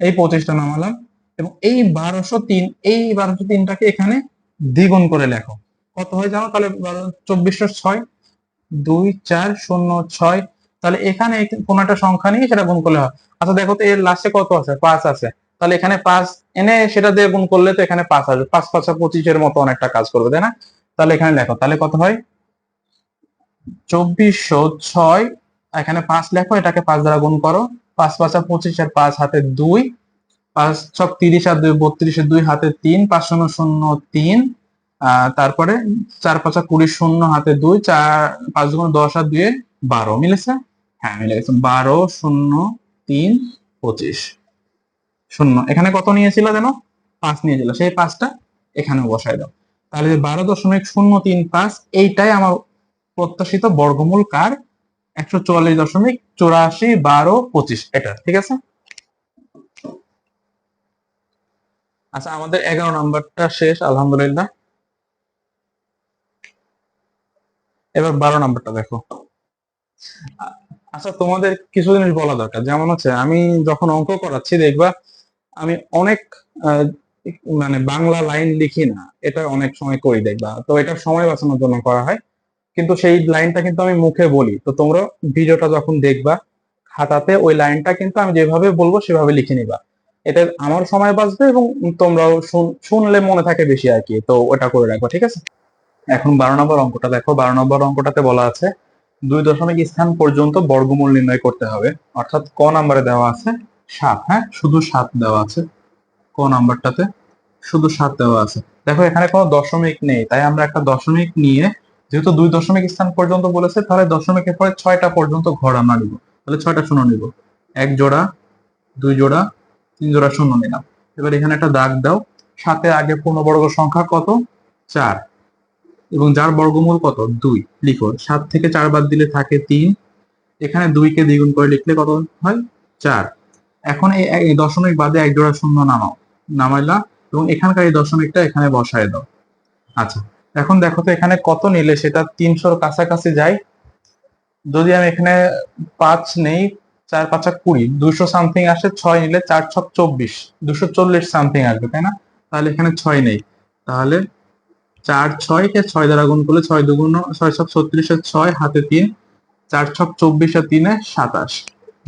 এই 25টা নামালাম, এবং এই 1203, এই 1203টাকে এখানে দ্বিগুণ করে লেখো। কত হয় জানো? তাহলে 2406, 2406। তাহলে এখানে কোন একটা সংখ্যা নিয়ে সেটা গুণ করলে হয়। আচ্ছা দেখো তো, এর লাস্টে কত আছে? 5 আছে। তাহলে এখানে 5 এনে সেটা দিয়ে গুণ করলে তো এখানে 5 আসবে। 5 5 25 এর মতো অনেকটা কাজ করবে, তাই না? তাহলে এখানে লেখো, তাহলে কত হয়? 2406, এখানে 5 লেখো, এটাকে 5 দ্বারা গুণ করো। 5 5 25 আর 5 হাতে 2, 5 6 30 আর 2 32 এর 2 হাতে 3, 5 শূন্য 0 3। তারপরে 4 5 20, 0 হাতে 2, 4 5 গুণ 10 আর 2 12 মিলেছে। হ্যাঁ, মিলে গেছে। 12 0 3 25 শূন্য। এখানে কত নিয়েছিল যেন? 5 নিয়েছিল, সেই 5টা এখানে বসায় দাও। তাহলে 12.035, এইটাই আমার প্রত্যাশিত বর্গমূল কার? 144.84 12 25, এটা ঠিক আছে। আচ্ছা, আমাদের 11 নাম্বারটা শেষ আলহামদুলিল্লাহ। এবার 12 নাম্বারটা দেখো। আচ্ছা, তোমাদের কিছু জিনিস বলা দরকার। যেমন হচ্ছে, আমি যখন অঙ্ক করাচ্ছি দেখবা আমি অনেক আহ, মানে বাংলা লাইন লিখি না, এটা অনেক সময় করি দেখবা। তো এটা সময় বাঁচানোর জন্য করা হয়, কিন্তু সেই লাইনটা কিন্তু আমি মুখে বলি। তো তোমরা ভিডিওটা যখন দেখবা, খাতাতে ওই লাইনটা কিন্তু আমি যেভাবে বলবো সেভাবে লিখে নিবা। এতে আমার সময় বাঁচবে এবং তোমরাও শুনলে মনে থাকে বেশি আর কি। তো ওটা করে রাখবো, ঠিক আছে? এখন 12 নম্বর অঙ্কটা দেখো। 12 নম্বর অঙ্কটাতে বলা আছে 2 দশমিক স্থান পর্যন্ত বর্গমূল নির্ণয় করতে হবে। অর্থাৎ ক নাম্বারে দেওয়া আছে 7। হ্যাঁ, শুধু 7 দেওয়া আছে ক নাম্বারটাতে, শুধু 7 দেওয়া আছে। দেখো এখানে কোনো দশমিক নেই, তাই আমরা একটা দশমিক নিয়ে, যেহেতু 2 দশমিক স্থান পর্যন্ত বলেছে, তাহলে দশমিকের পরে 6টা পর্যন্ত ঘর আমরা নিব। তাহলে 6টা শূন্য নিব। 1 জোড়া, 2 জোড়া, 3 জোড়া শূন্য নিলাম। এবার এখানে একটা দাগ দাও। 7 আগে পূর্ণবর্গ সংখ্যা কত? 4, এবং যার বর্গমূল কত? 2 লিখো। 7 থেকে 4 বাদ দিলে থাকে 3। এখানে 2 কে দ্বিগুণ করে লিখলে কত হয়? 4। এখন এই দশমিক বাদে এক জোড়া শূন্য নামাও, নামাইলা, এবং এখানকার এই দশমিকটা এখানে বসায় দাও। আচ্ছা, এখন দেখো তো এখানে কত নিলে সেটা 300-র কাছাকাছি যায়। যদি আমি এখানে 5 নেই, 4 5 20, 200 সামথিং আসে। 6 নিলে 4 6 24, 240 সামথিং আসবে, তাই না? তাহলে এখানে 6 নেই। তাহলে 4 6 কে 6 দ্বারা গুণ করলে 6 দুগুণ 6 6 36 এর 6 হাতে 3, 4 6 24 আর 3 27,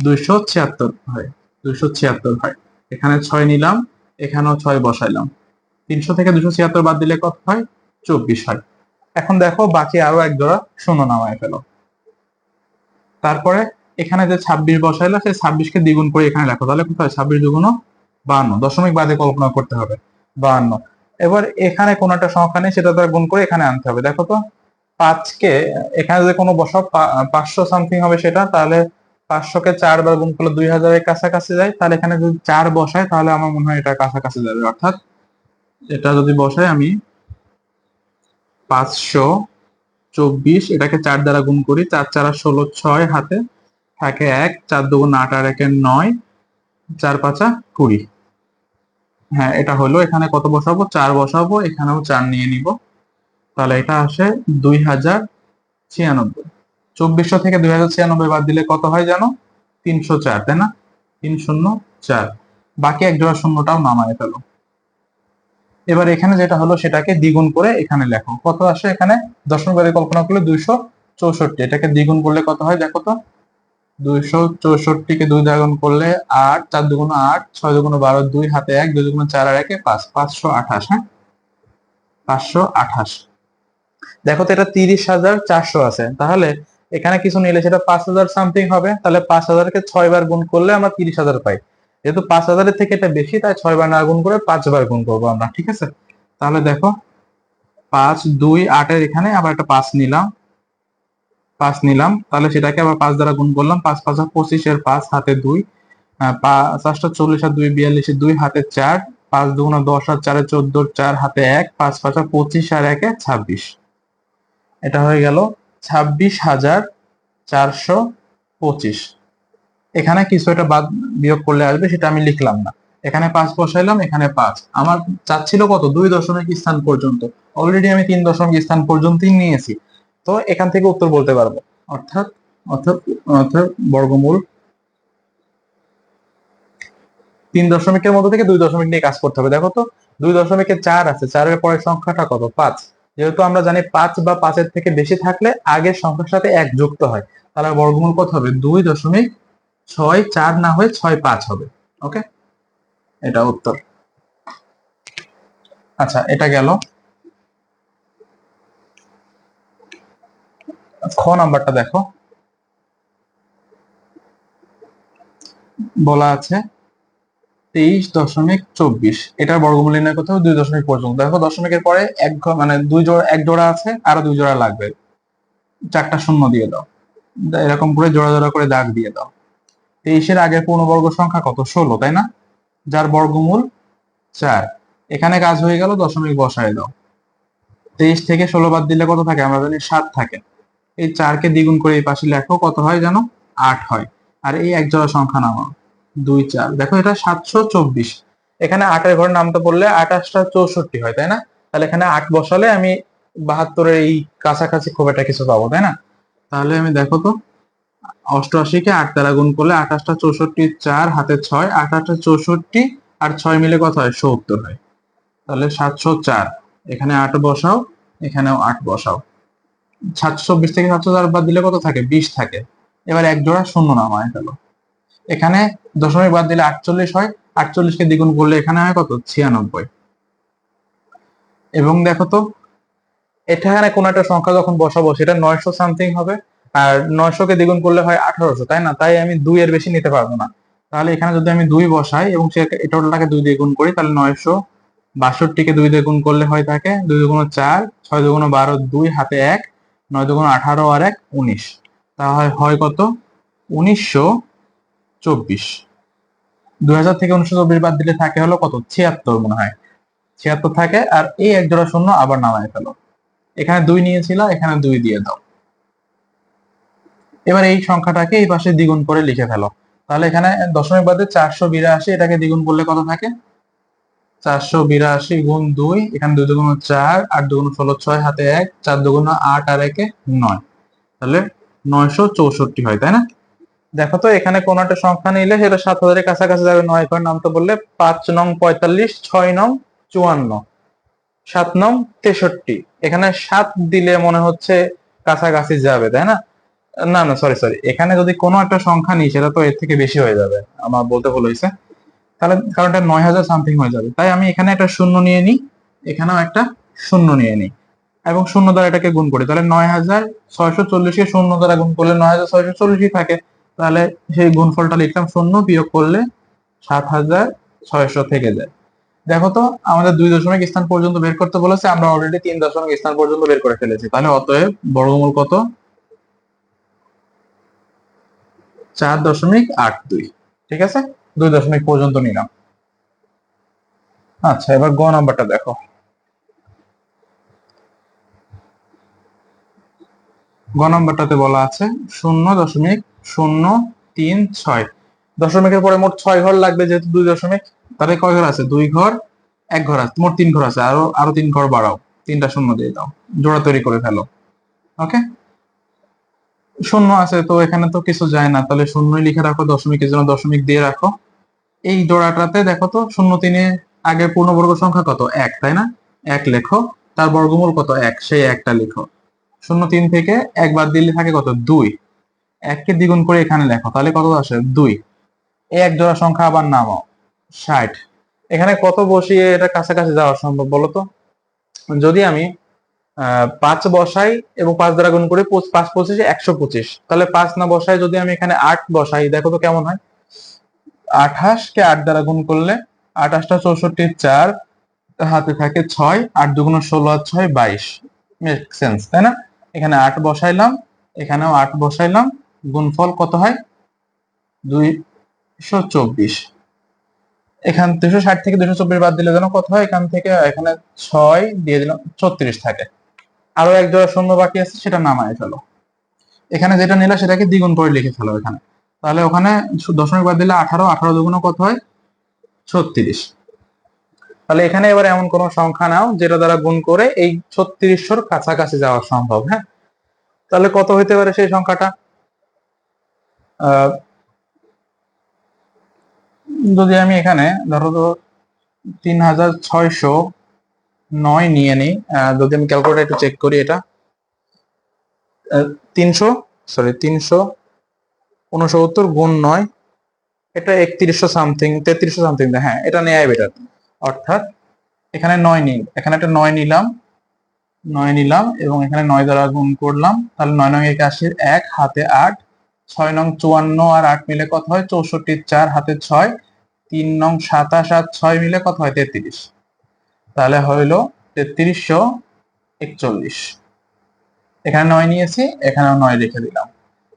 276 হয়। 276 হয়। এখানে 6 নিলাম, এখানেও 6 বসাইলাম। 300 থেকে 276 বাদ দিলে কত হয়? 24 হয়। এখন দেখো বাকি আরো এক জোড়া শূন্য নামায় ফেলো। তারপরে এখানে যে 26 বসাইলা, সেই 26 কে দ্বিগুণ করে এখানে লেখো। তাহলে কত হয়? 26 দুগুণ 52, দশমিক বাদে কল্পনা করতে হবে। 52। এবার এখানে কোন একটা সংখ্যা নেই, সেটা দ্বারা গুণ করে এখানে আনতে হবে। দেখো তো, 5 কে এখানে যে কোনো বসাও, 500 সামথিং হবে সেটা। তাহলে 500 কে 4 বার গুণ করলে 2000 এর কাছাকাছি যায়। তাহলে এখানে যদি 4 বসাই, তাহলে আমার মনে হয় এটা কাছাকাছি যাবে। অর্থাৎ এটা যদি বসাই আমি, 524, এটাকে 4 দ্বারা গুণ করি, 4 4 16, 6 হাতে থাকে 1, 4 দুগুণ 8 আর 1 9, 4 5 20। হ্যাঁ, এটা হলো। এখানে কত বসাবো? 4 বসাবো, এখানেও 4 নিয়ে নিব। তাহলে এটা আসে 2096। 2400 থেকে 2096 বাদ দিলে কত হয় জানো? 304, তাই না? 304। বাকি এক জোড়া শূন্যটাও নামায় ফেলো। এবার এখানে যেটা হলো সেটাকে দ্বিগুণ করে এখানে লেখো, কত আসে এখানে দশমিক বাদে কল্পনা করলে 264, এটাকে দ্বিগুণ করলে কত হয় দেখো তো, 264-কে 2 দিয়ে গুণ করলে 8, 4 দুগুণ 8, 6 দুগুণ 12, 2 হাতে 1, 2 দুগুণ 4 আর 1 5, 528। হ্যাঁ, 528। দেখো তো এটা 30,400 আছে, তাহলে এখানে কিছু নিলে সেটা 5,000 সামথিং হবে, তাহলে 5,000-কে 6 বার গুণ করলে আমরা 30,000 পাই। যেহেতু 5,000-এর থেকে এটা বেশি, তাই 6 বার না গুণ করে 5 বার গুণ করবো আমরা, ঠিক আছে। তাহলে দেখো 5, 2, 8-এর এখানে আবার একটা 5 নিলাম, 5 নিলাম, তাহলে সেটাকে আবার 5 দ্বারা গুণ করলাম, 5 5 25, এর 5 হাতে 2, 5 40 আর 2 42, 2 হাতে 4, 5 দুগুণ 10 আর 4 14, 4 হাতে 1, 5 5 25 আর 1 26। এটা হয়ে গেল 26,425। এখানে কিছু একটা বাদ বিয়োগ করলে আসবে, সেটা আমি লিখলাম না, এখানে 5 বসাইলাম, এখানে 5। আমার চাচ্ছিল কত, 2 দশমিক স্থান পর্যন্ত, অলরেডি আমি 3 দশমিক স্থান পর্যন্তই নিয়েছি, তো এখান থেকে উত্তর বলতে পারবো। অর্থাৎ অর্থাৎ অর্থাৎ বর্গমূল 3 দশমিকের মধ্যে থেকে 2 দশমিক নিয়ে কাজ করতে হবে। দেখো তো 2 দশমিকে 4 আছে, 4-এর পরের সংখ্যাটা কত, 5। যেহেতু আমরা জানি 5 বা 5-এর থেকে বেশি থাকলে আগের সংখ্যার সাথে 1 যুক্ত হয়, তাহলে বর্গমূল কত হবে, 2.64 না হয়ে 65 হবে। ওকে, এটা উত্তর। আচ্ছা, এটা গেল। খ নাম্বারটা দেখো, বলা আছে 23.24, এটার বর্গমূল নির্ণয় করতে হবে 2 দশমিক পর্যন্ত। দেখো দশমিকের পরে মানে এক জোড়া আছে, আরো 2 জোড়া লাগবে, 4টা শূন্য দিয়ে দাও, এরকম করে জোড়া জোড়া করে দাগ দিয়ে দাও। 23-এর আগের পূর্ণবর্গ সংখ্যা কত, 16, তাই না, যার বর্গমূল 4। এখানে কাজ হয়ে গেল, দশমিক বসায় দাও। 23 থেকে 16 বাদ দিলে কত থাকে, আমরা জানি 7 থাকে। এই 4-কে দ্বিগুণ করে এই পাশে লেখো, কত হয় জানো, 8 হয়। আর এই এক জোড়া সংখ্যা নামাও, 2 4, দেখো এটা 724। এখানে 8-এর ঘরে নামতে বললে 28টা 64 হয়, তাই না। তাহলে এখানে 8 বসালে আমি 72-এর এই কাছাকাছি খুব একটা কিছু পাবো, তাই না। তাহলে আমি দেখো তো, 88-কে 8 দ্বারা গুণ করলে 28টা 64, 4 হাতে 6, 28টা 64 আর 6 মিলে কত হয়, 70 হয়। তাহলে 704, এখানে 8 বসাও, এখানেও 8 বসাও। 724 থেকে 704 বাদ দিলে কত থাকে, 20 থাকে। এবার এক জোড়া শূন্য নামায় ফেলো, এখানে দশমিক বাদ দিলে 48 হয়, 48-কে দ্বিগুণ করলে এখানে হয় কত, 96। এবং দেখো তো এখানে কোন একটা সংখ্যা যখন বসাবো সেটা 900 সামথিং হবে, আর 900-কে দ্বিগুণ করলে হয় 1800, তাই না। তাই আমি 2 এর বেশি নিতে পারবো না। তাহলে এখানে যদি আমি 2 বসাই এবং সে টোটালটাকে 2 দিয়ে গুণ করি, তাহলে 962-কে 2 দিয়ে গুণ করলে হয় থাকে 2 দুগুণ 4, 6 দুগুণ 12, 2 হাতে 1, 9 দুগুণ 18 আর 1 19। তাহলে হয় কত, 1924। 2000 থেকে 1924 বাদ দিলে থাকে হলো কত, 76 মনে হয়, 76 থাকে। আর এই এক জোড়া শূন্য আবার নামায় ফেলো, এখানে 2 নিয়েছিল, এখানে 2 দিয়ে দাও। এবার এই সংখ্যাটাকে এই পাশে দ্বিগুণ করে লিখে ফেলো, তাহলে এখানে দশমিক বাদে 482, এটাকে দ্বিগুণ করলে কত থাকে, 482 গুণ 2, এখানে 2 দুগুণ 4, 8 দুগুণ 16, 6 হাতে 1, 4 দুগুণ 8 আর 1 9, তাহলে 964 হয়, তাই না। দেখো তো এখানে কোন একটা সংখ্যা নিলে সেটা 7000-এর কাছাকাছি যাবে, 9 ঘর নামতে বললে 5 নং 45, 6 নং 54, 7 নং 63। এখানে 7 দিলে মনে হচ্ছে কাছাকাছি যাবে, তাই না। না না, সরি সরি, এখানে যদি কোনো একটা সংখ্যা নিই সেটা তো এর থেকে বেশি হয়ে যাবে, আমার বলতে ভুল হয়েছে। তাহলে কারণ এটা 9000 সামথিং হয়ে যাবে, তাই আমি এখানে একটা শূন্য নিয়ে নিই, এখানেও একটা শূন্য নিয়ে নিই, এবং শূন্য দ্বারা এটাকে গুণ করি, তাহলে 9640-কে শূন্য দ্বারা গুণ করলে 9640 থাকে। তাহলে সেই গুণফলটা লিখলাম, শূন্য বিয়োগ করলে 7600 থেকে যায়। দেখো তো আমাদের 2 দশমিক স্থান পর্যন্ত বের করতে বলেছে, আমরা অলরেডি 3 দশমিক স্থান পর্যন্ত বের করে ফেলেছি, তাহলে অতএব বর্গমূল কত, 4.82। ঠিক আছে, 2 দশমিক পর্যন্ত নিলাম। আচ্ছা, এবার গ নাম্বারটা দেখো, গ নাম্বারটাতে বলা আছে 0.036। দশমিকের পরে মোট 6 ঘর লাগবে, যেহেতু 2 দশমিক, তাহলে কয় ঘর আছে, 2 ঘর, 1 ঘর আছে, মোট 3 ঘর আছে, আরো আরো 3 ঘর বাড়াও, 3টা শূন্য দিয়ে দাও, জোড়া তৈরি করে ফেলো। ওকে, শূন্য আছে তো এখানে তো কিছু যায় না, তাহলে শূন্যই লিখে রাখো, দশমিকের জন্য দশমিক দিয়ে রাখো। এই জোড়াটাতে দেখো তো 0-3 আগে পূর্ণবর্গ সংখ্যা কত? 1, তাই না? 1 লেখো, তার বর্গমূল কত? 1, সেই 1টা লিখো। 0-3 থেকে 1 বাদ দিলে থাকে কত? 2। 1 কে দ্বিগুণ করে এখানে লেখো, তাহলে কত আসে? 2। এই এক জোড়া সংখ্যা আবার নামাও, 60। এখানে কত বসিয়ে এটা কাছাকাছি যাওয়া সম্ভব বলো তো? যদি আমি 5 বসাই এবং 5 দ্বারা গুণ করে 5×5 = 125, তাহলে 5 না বসাই যদি আমি এখানে 8 বসাই, দেখো তো কেমন হয়? 28 কে 8 দ্বারা গুণ করলে 28টা 64, 4 হাতে থাকে 6, 8 2 16 আর 6 22। মেক সেন্স, তাই না? এখানে 8 বসাইলাম, এখানেও 8 বসাইলাম, গুণফল কত হয়? 224। এখান 260 থেকে 224 বাদ দিলে যেন কত হয়? এখান থেকে এখানে 6 দিয়ে দিলাম, 36 থাকে। আরো এক জোড়া শূন্য বাকি আছে, সেটা নামায় ফেলো। এখানে যেটা নিলে সেটাকে দ্বিগুণ করে লিখে ফেলো এখানে। তাহলে ওখানে দশমিক বাদ দিলে 18, 18 দুগুণ কত হয়? 36। তাহলে এখানে এবার এমন কোন সংখ্যা নাও যেটা দ্বারা গুণ করে এই 3600 কাছাকাছি যাওয়া সম্ভব। হ্যাঁ, তাহলে কত হইতে পারে সেই সংখ্যাটা? যদি আমি এখানে ধরো তো 3609 নিয়ে নিই, যদি আমি ক্যালকুলেটর একটু চেক করি, এটা 369 গুণ 9, এটা 3100 সামথিং, 3300 সামথিং। হ্যাঁ, এটা নেয়াই বেটার। অর্থাৎ এখানে 9 নিই, এখানে একটা 9 নিলাম, 9 নিলাম এবং এখানে 9 দ্বারা গুণ করলাম, তাহলে 9 9 81, 1 হাতে 8, 6 নং 54 আর 8 মিলে কত হয়? 64, 4 হাতে 6, 3 নং 27 আর 6 মিলে কত হয়? 33। তাহলে হইল 3341। এখানে 9 নিয়েছি, এখানেও 9 রেখে দিলাম।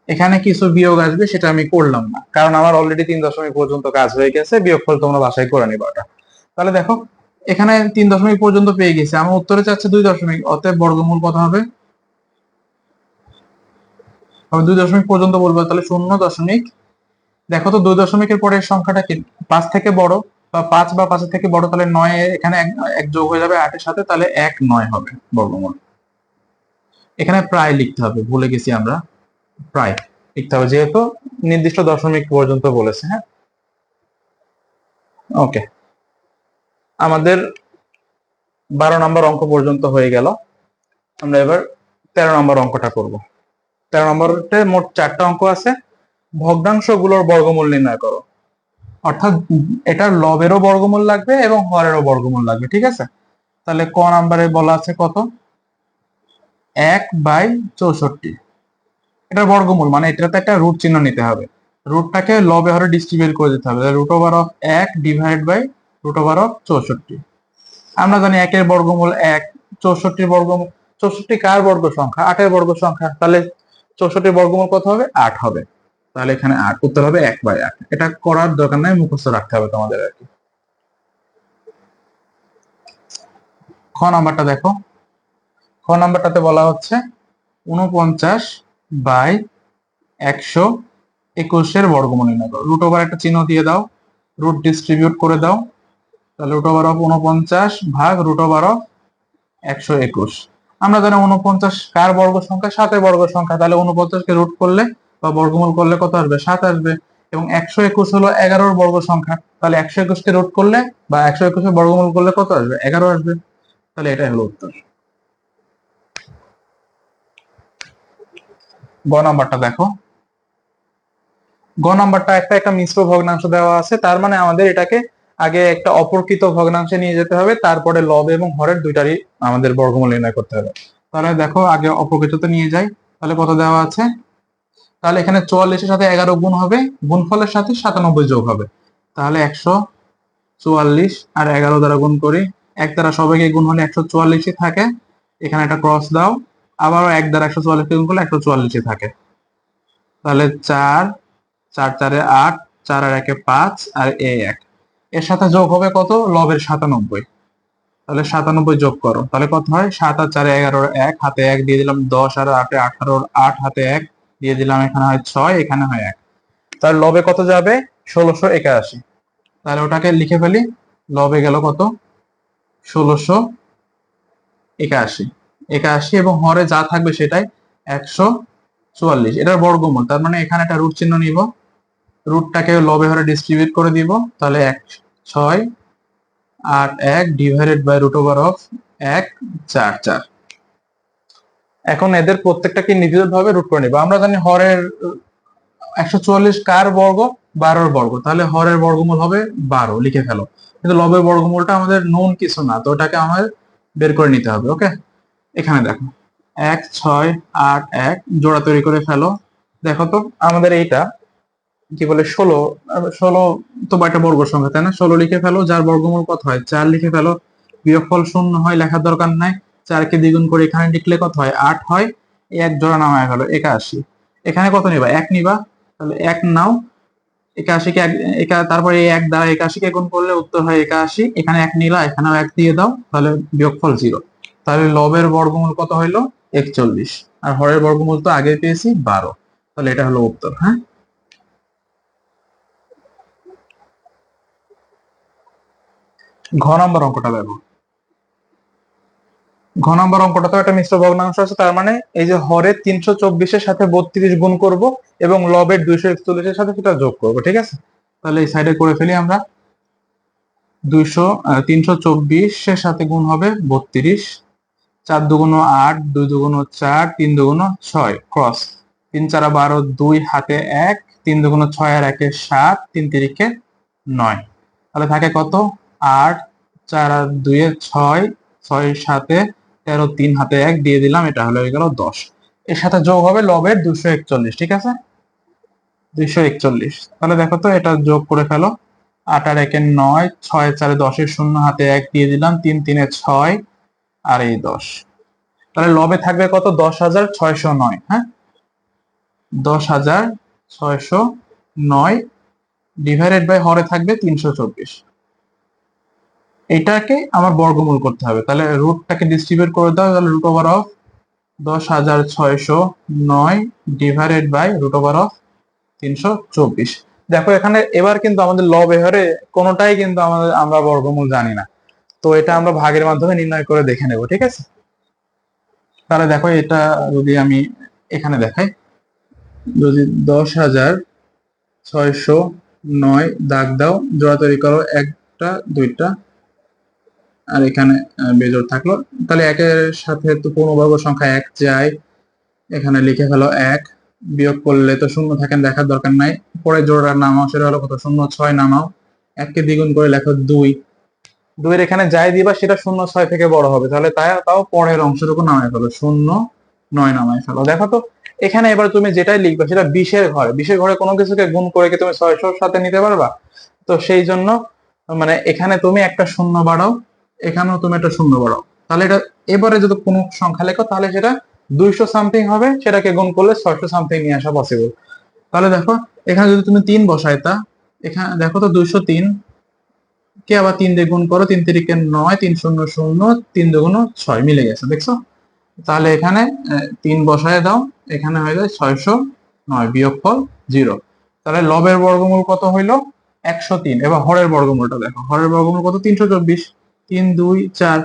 এখানে কিছু বিয়োগ আসবে, সেটা আমি করলাম না, কারণ আমার অলরেডি 3 দশমিক পর্যন্ত কাজ হয়ে গেছে। বিয়োগফল তোমরা বাসায় করে নিবা ওটা। তাহলে দেখো এখানে 3 দশমিক পর্যন্ত পেয়ে গেছে, আমার উত্তরে চাচ্ছে 2 দশমিক, অতএব বর্গমূল কত হবে? আমি 2 দশমিক পর্যন্ত বলবো, তাহলে 0 দশমিক। দেখো তো 2 দশমিকের পরের সংখ্যাটা কি 5 থেকে বড়, বা 5 বা 5 থেকে বড়? তাহলে 9 এখানে এক যোগ হয়ে যাবে 8 এর সাথে, তাহলে 1 9 হবে বর্গমূল। এখানে প্রায় লিখতে হবে, ভুলে গেছি আমরা, প্রায় লিখতে হবে যেহেতু নির্দিষ্ট দশমিক পর্যন্ত বলেছে। হ্যাঁ, ওকে, আমাদের 12 নম্বর অঙ্ক পর্যন্ত হয়ে গেল। আমরা এবার 13 নম্বর অঙ্কটা করব। 13 নম্বরতে মোট 4টা অঙ্ক আছে। ভগ্নাংশগুলোর বর্গমূল নির্ণয় করো। অর্থাৎ এটার লবেরও বর্গমূল লাগবে এবং হরেরও বর্গমূল লাগবে, ঠিক আছে? তাহলে ক নাম্বারে বলা আছে কত? 1/64। এটার বর্গমূল মানে এটাতে একটা রুট চিহ্ন নিতে হবে, রুটটাকে লবে হরে ডিস্ট্রিবিউট করে দিতে হবে। √1 ডিভাইড বাই √64। আমরা জানি 1 এর বর্গমূল 1, 64 বর্গমূল, 64 কার বর্গ সংখ্যা? 8 এর বর্গ সংখ্যা, তাহলে 64 বর্গমূল কত হবে? 8 হবে। তাহলে এখানে 8, উত্তর হবে 1/8। এটা করার দরকার নাই, মুখস্থ রাখতে হবে তোমাদের আর কি। খ নাম্বারটা দেখো, খ নাম্বারটাতে বলা হচ্ছে 49/121 বর্গমূল নির্ণয় করো। রুট ওভার একটা চিহ্ন দিয়ে দাও, রুট ডিস্ট্রিবিউট করে দাও। তাহলে √49 ভাগ √121। আমরা জানি 49 কার বর্গ সংখ্যা? 7 এর বর্গ সংখ্যা। তাহলে 49 কে রুট করলে বা বর্গমূল করলে কত আসবে? 7 আসবে। এবং 121 হলো 11 এর বর্গ সংখ্যা, তাহলে 121 কে রুট করলে বা 121 এর বর্গমূল করলে কত আসবে? 11 আসবে। তাহলে এটাই হলো উত্তর। গ নাম্বারটা দেখো, গ নাম্বারটা একটা একটা মিশ্র ভগ্নাংশ দেওয়া আছে, তার মানে আমাদের এটাকে আগে একটা অপরকৃত ভগ্নাংশে নিয়ে যেতে হবে, তারপরে লব এবং হরের দুইটারই আমাদের বর্গমূল নির্ণয় করতে হবে। তাহলে দেখো আগে অপরকৃততে নিয়ে যাই, তাহলে কত দেওয়া আছে? তাহলে এখানে 44 এর সাথে 11 গুণ হবে, গুণফলের সাথে 97 যোগ হবে, তাহলে 144 আর 11 দ্বারা গুণ করি। 1 দ্বারা সবাইকে গুণ হলে 144ই থাকে, এখানে একটা ক্রস দাও, আবারও 1 দ্বারা 144 কে গুণ করলে 144ই থাকে। তাহলে 4 4 4 এ 8, 4 আর 1 এ 5 আর এ 1, এর সাথে যোগ হবে কত? লবের 97। তাহলে 97 যোগ করো, তাহলে কত হয়? 7 আর 4 এ 11, 1 হাতে 1 দিয়ে দিলাম, 10 আর 8 এ 18, 8 হাতে 1 দিয়ে দিলাম, এখানে হয় 6, এখানে হয় 1। তাহলে লবে কত যাবে? 1681। তাহলে ওটাকে লিখে ফেলি, লবে গেল কত? 1681। 81 এবং হরে যা থাকবে সেটাই 144, এটার বর্গমূল, তার মানে এখানে একটা রুট চিহ্ন নিব, রুটটাকে লবে হরে ডিস্ট্রিবিউট করে দিব, তাহলে 1 6 8 1 divided by root over of 1 4 4। এখন এদের প্রত্যেকটাকে নিজেদের ভাবে রুট করে নিব। আমরা জানি হরের 144 কার বর্গ, 12 বর্গ, তাহলে হরের বর্গমূল হবে 12, লিখে ফেলো। কিন্তু লবের বর্গমূলটা আমাদের নোন কিছু না, তো ওটাকে আমাদের বের করে নিতে হবে। ওকে, এখানে দেখো 1 6 8 1 জোড়া তৈরি করে ফেলো। দেখো তো আমাদের এইটা কি বলে 16, 16 তো একটা বর্গ সংখ্যা তাই না, 16 লিখে ফেলো। যার বর্গমূল কত হয় 4 লিখে ফেলো। বিয়োগফল 0 হয়, লেখার দরকার নাই। 4 কে দ্বিগুণ করে এখানে লিখলে কত হয় 8 হয়। এক জোড়া নামায় ফেলো 81। এখানে কত নিবা 1 নিবা, তাহলে 1 নাও। 81 কে তারপরে এই 1 দ্বারা 81 কে গুণ করলে উত্তর হয় 81। এখানে 1 নিলা, এখানেও 1 দিয়ে দাও, তাহলে বিয়োগফল 0। তাহলে লবের বর্গমূল কত হইলো 41, আর হরের বর্গমূল তো আগে পেয়েছি 12। তাহলে এটা হলো উত্তর। হ্যাঁ, ঘ নম্বর অঙ্কটা দেখো। ঘ নম্বর অঙ্কটা তো একটা মিশ্র ভগ্নাংশ আছে, তার মানে এই যে হরের 324-এর সাথে 32 গুণ করব এবং লবের 241-এর সাথে সেটা যোগ করব। ঠিক আছে, তাহলে এই সাইডে করে ফেলি আমরা। 324-এর সাথে গুণ হবে 32, 4 দুগুণ 8, 2 দুগুণ 4, 3 দুগুণ 6, ক্রস 3 4 12, 2 হাতে 1, 3 দুগুণ 6 আর 1 7, 3 তিরিখে 9। তাহলে থাকে কত 8, 4 আর 2 6, 6 7 13, 3 হাতে 1 দিয়ে দিলাম, এটা হয়ে গেল 10। এর সাথে যোগ হবে লবের 241। ঠিক আছে, 241। তাহলে দেখো তো এটা যোগ করে ফেলো। 8 আর 1 9, 6 4 10, 0 হাতে 1 দিয়ে দিলাম, 3 3 6 আর এই 10। তাহলে লবে থাকবে কত 10,609। হ্যাঁ, 10,609 ডিভাইডেড বাই হরে থাকবে 324। এটাকে আমার বর্গমূল করতে হবে, তাহলে রুটটাকে ডিস্ট্রিবিউট করে দাও, তাহলে root over of 10,609 divided by root over of 324। দেখো এখানে এবার কিন্তু আমাদের লবে হরে কোনোটাই কিন্তু আমরা বর্গমূল জানি না, তো এটা আমরা ভাগের মাধ্যমে নির্ণয় করে দেখে নেব। ঠিক আছে, তাহলে দেখো এটা যদি আমি এখানে দেখাই, যদি 10,609 দাগ দাও, জোড়া তৈরি করো, একটা দুইটা আর এখানে বেজোড় থাকলো, তাহলে একের সাথে তো পূর্ণবর্গ সংখ্যা 1 যায়, এখানে লিখে ফেলো 1। বিয়োগ করলে তো 0 থাকেন, দেখার দরকার নাই। পরে জোড়ার নামাও, সেটা হলো কত 0 6 নামাও। 1 কে দ্বিগুণ করে লেখো 2, 2 এর এখানে যাই দিবা সেটা 0 6 থেকে বড় হবে, তাহলে তাও পরের অংশটুকু নামায় ফেলো, 0 9 নামায় ফেলো। দেখো তো এখানে এবার তুমি যেটাই লিখবে সেটা 20-এর ঘরে, 20-এর ঘরে কোনো কিছুকে গুণ করে কি তুমি 600-র সাথে নিতে পারবা? তো সেই জন্য মানে এখানে তুমি একটা শূন্য বাড়াও, এখানেও তুমি একটা শূন্য বাড়াও, তাহলে এটা এবারে যদি কোনো সংখ্যা লেখো তাহলে সেটা 200 সামথিং হবে, সেটাকে গুণ করলে 600 সামথিং নিয়ে আসা পসিবল। তাহলে দেখো এখানে যদি তুমি 3 বসাইতা, এখানে দেখো তো 203 কে আবার 3 দিয়ে গুণ করো, 3 তিরিকে 9, 3 0 0, 3 দুগুণ 6, মিলে গেছে, দেখছো? তাহলে এখানে 3 বসায় দাও, এখানে হয়ে যায় 609 বিয়োগফল 0। তাহলে লবের বর্গমূল কত হইলো 103। এবার হরের বর্গমূলটা দেখো, হরের বর্গমূল কত 324, 3 2 4,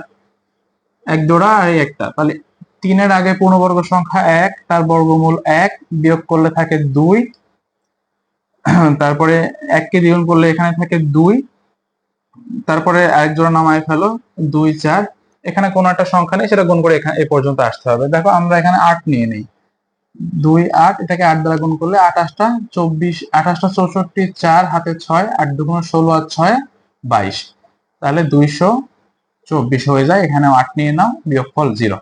এক জোড়া আর এই একটা, তাহলে 3-এর আগে পূর্ণবর্গ সংখ্যা 1, তার বর্গমূল 1, বিয়োগ করলে থাকে 2, তারপরে 1 কে দ্বিগুণ করলে এখানে থাকে 2, তারপরে আরেক জোড়া নামায় ফেলো 2 4, এখানে কোনো একটা সংখ্যা নেই, সেটা গুণ করে এখানে এ পর্যন্ত আসতে হবে। দেখো আমরা এখানে 8 নিয়ে নেই, 2 8, এটাকে 8 দ্বারা গুণ করলে 28টা 24, 28টা 64, 4 হাতে 6, 8 দুগুণ 16 আর 6 22, তাহলে 224 হয়ে যায়। এখানে 8 নিয়ে নাও, বিয়োগফল 0।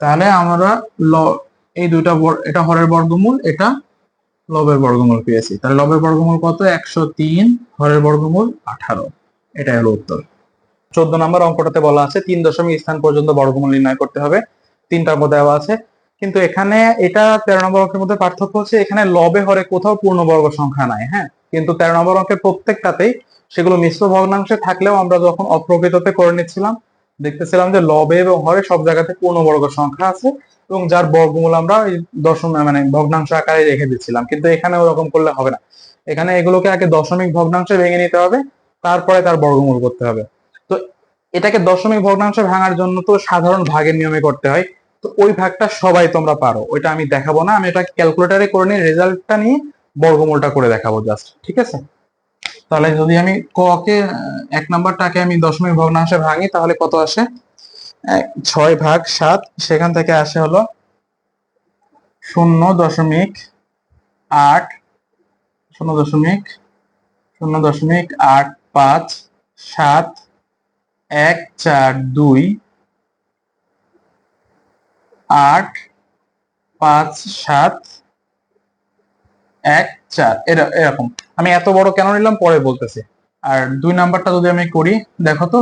তাহলে আমরা এই দুইটা এটা হরের বর্গমূল, এটা লবের বর্গমূল পেয়েছি। তাহলে লবের বর্গমূল কত 103, হরের বর্গমূল 18। এটাই হলো উত্তর। 14 নম্বর অঙ্কটাতে বলা আছে 3 দশমিক স্থান পর্যন্ত বর্গমূল নির্ণয় করতে হবে, 3টা অঙ্ক দেওয়া আছে। কিন্তু এখানে এটা 13 নম্বর অঙ্কের মধ্যে পার্থক্য হচ্ছে এখানে লবে হরে কোথাও পূর্ণবর্গ সংখ্যা নাই। হ্যাঁ, কিন্তু 13 নম্বর অঙ্কের প্রত্যেকটাতেই সেগুলো মিশ্র ভগ্নাংশে থাকলেও আমরা যখন অপ্রকৃততে করে নিচ্ছিলাম দেখতেছিলাম যে লবে এবং হরে সব জায়গাতে পূর্ণবর্গ সংখ্যা আছে এবং যার বর্গমূল আমরা ওই মানে ভগ্নাংশ আকারে রেখে দিচ্ছিলাম। কিন্তু এখানে ওরকম করলে হবে না, এখানে এগুলোকে আগে দশমিক ভগ্নাংশে ভেঙে নিতে হবে, তারপরে তার বর্গমূল করতে হবে। তো এটাকে দশমিক ভগ্নাংশে ভাঙার জন্য তো সাধারণ ভাগের নিয়মে করতে হয়, তো ওই ভাগটা সবাই তোমরা পারো, ওইটা আমি দেখাবো না, আমি এটা ক্যালকুলেটারে করে নিয়ে রেজাল্টটা নিয়ে বর্গমূলটা করে দেখাবো জাস্ট, ঠিক আছে? তাহলে যদি আমি ক কে 1 নাম্বারটাকে আমি দশমিক ভগ্নাংশে ভাঙি তাহলে কত আসে? 6/7, সেখান থেকে আসে হলো 0.8, 0.857 এরকম। আমি এত বড় কেন নিলাম পরে বলতেছি। আর 2 নাম্বারটা যদি আমি করি, দেখো তো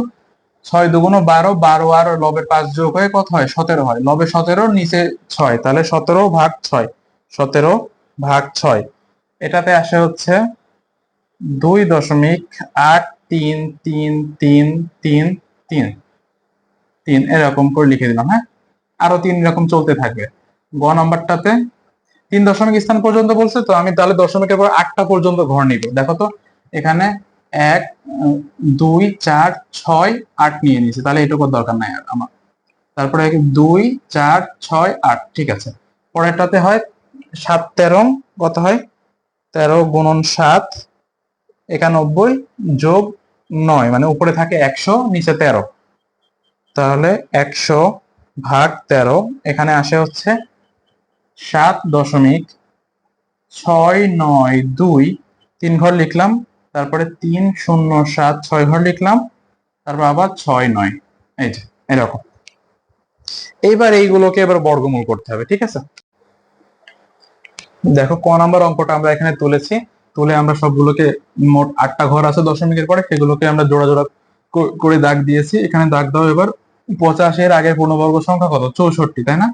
6×2 = 12, 12 আর লবের 5 যোগ হয়ে কত হয়? 17 হয়। লবে 17, নিচে 6, তাহলে 17/6, 17/6। এটাতে আসে হচ্ছে 2.833333 এরকম করে লিখে দিলাম। হ্যাঁ, আরো 3 এরকম চলতে থাকবে। গ নাম্বারটাতে 3 দশমিক স্থান পর্যন্ত বলছে, তো আমি তাহলে দশমিকের পর 8টা পর্যন্ত ঘর নিব। দেখো তো এখানে 1, 2, 4, 6, 8 নিয়ে নিয়েছি, তাহলে এটুকুর দরকার নাই আর আমার। তারপরে 2, 4, 6, 8, ঠিক আছে। পরেরটাতে হয় 7, 13 কত হয়? 13 × 7 91 যোগ 9, মানে উপরে থাকে 100, নিচে 13, তাহলে 100/13। এখানে আসে হচ্ছে 7.692। 3 ঘর লিখলাম, তারপরে 3, 0, 7, 6 ঘর লিখলাম, তারপর আবার 6, 9, এই যে এরকম। এইবার এইগুলোকে এবার বর্গমূল করতে হবে, ঠিক আছে? দেখো ক নাম্বার অঙ্কটা আমরা এখানে তুলেছি, তুলে আমরা সবগুলোকে, মোট 8টা ঘর আছে দশমিকের পরে, সেগুলোকে আমরা জোড়া জোড়া করে দাগ দিয়েছি। এখানে দাগ দাও এবার। 85 এর আগের পূর্ণবর্গ সংখ্যা কত? 64, তাই না?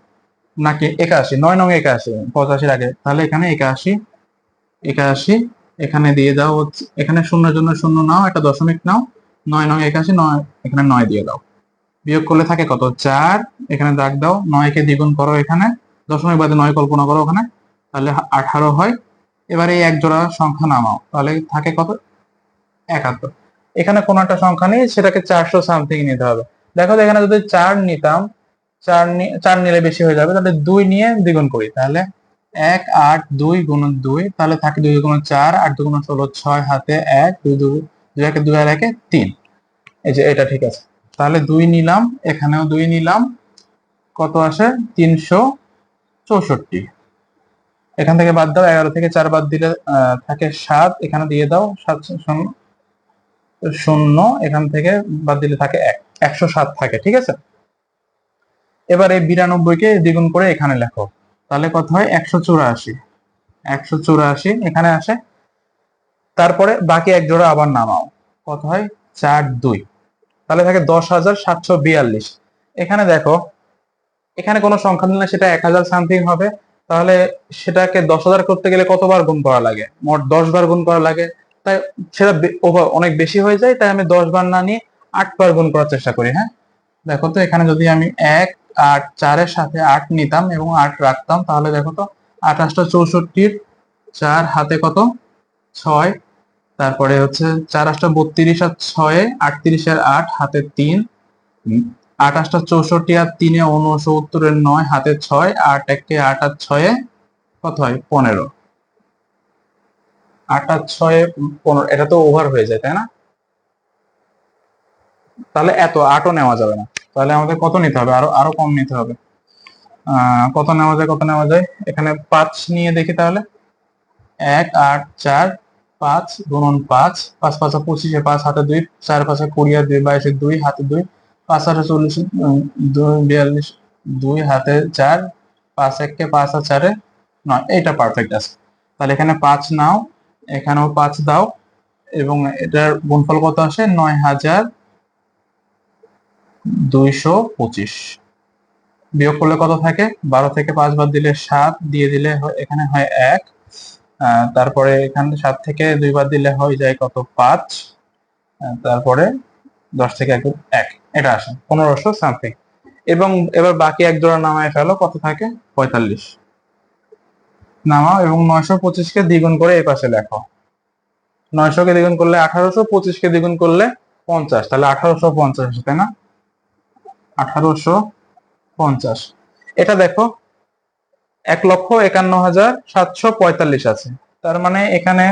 নাকি 81? 9 নং 81, 85 এর আগে, তাহলে এখানে 81, 81 এখানে দিয়ে দাও হচ্ছে, এখানে শূন্যের জন্য 0 নাও, একটা দশমিক নাও, 9 নং 81, 9 এখানে 9 দিয়ে দাও। বিয়োগ করলে থাকে কত? 4, এখানে দাগ দাও, 9 কে দ্বিগুণ করো, এখানে দশমিক বাদে 9 কল্পনা করো ওখানে, তাহলে 18 হয়। এবারে এই এক জোড়া সংখ্যা নামাও, তাহলে থাকে কত? 71। এখানে কোনো একটা সংখ্যা নেই, সেটাকে 400 সামথিং নিতে হবে। দেখো এখানে যদি 4 নিতাম, 4 নিলে বেশি হয়ে যাবে, তাহলে 2 নিয়ে দ্বিগুণ করি, তাহলে 1, 8, 2 × 2, তাহলে থাকে 2 × 4, 8 × 16, 6 হাতে 1, 2, 2, 2 1, 2 আর 1, 3। এই যে এটা ঠিক আছে। তাহলে 2 নিলাম, এখানেও 2 নিলাম, কত আসে? 364। এখান থেকে বাদ দাও, 11 থেকে 4 বাদ দিলে থাকে 7, এখানে দিয়ে দাও 7, 0, এখান থেকে বাদ দিলে থাকে 1, 107 থাকে, ঠিক আছে? এবার এই 92 কে দ্বিগুণ করে এখানে লেখো, তাহলে কত হয়? 184, 184 এখানে আসে। তারপরে বাকি এক জোড়া আবার নামাও, কত হয়? 4, 2, তাহলে থাকে 10,742। এখানে দেখো, এখানে কোনো সংখ্যা নিলে সেটা 1000 সামথিং হবে, তাহলে সেটাকে 10,000 করতে গেলে কতবার গুণ করা লাগে? মোট 10 বার গুণ করা লাগে, তাই সেটা অনেক বেশি হয়ে যায়, তাই আমি 10 বার না নিয়ে 8 বার গুণ করার চেষ্টা করি। হ্যাঁ, দেখো তো এখানে যদি আমি 1, 8, 4 এর সাথে 8 নিতাম এবং 8 রাখতাম, তাহলে দেখো তো 28টা 64, 4 হাতে কত? 6, তারপরে হচ্ছে 4 8টা 32 আর 6 38 এর 8 হাতে 3, 28টা 64 আর 3 69 এর 9 হাতে 6, 8 1 8 আর 6 কত হয়? 15। 8 আর 6 15, এটা তো ওভার হয়ে যায়, তাই না? তাহলে এত 8ও নেওয়া যাবে না, তাহলে আমাদের কত নিতে হবে? আরো আরো কম নিতে হবে। কত নেওয়া যায়? কত নেওয়া যায়? এখানে 5 নিয়ে দেখি তাহলে। 1, 8, 4, 5 গুণন 5, 5 5 25, 5 হাতে 2, 4 5 20 আর 2 22, 2 হাতে 2, 5 8 40, 2 42, 2 হাতে 4, 5 1 5 আর 4 9, এইটা পারফেক্ট আছে। তাহলে এখানে 5 নাও, এখানেও 5 দাও, এবং এটার গুণফল কত আসে? 9,225। বিয়োগ করলে কত থাকে? 12 থেকে 5 বাদ দিলে 7, দিয়ে দিলে এখানে হয় 1, তারপরে এখানে 7 থেকে 2 বাদ দিলে হয়ে যায় কত? 5, তারপরে 10 থেকে 1, এটা আসে 1500 সামথিং। এবং এবার বাকি এক জোড়া নামায় ফেলো, কত থাকে? 45 নামাও, এবং 925 কে দ্বিগুণ করে এই পাশে লেখো। 900 কে দ্বিগুণ করলে 1800, 25 কে দ্বিগুণ করলে 50, তাহলে 1850, তাই না? 1850। এটা দেখো 1,51,745 আছে, তার মানে এখানে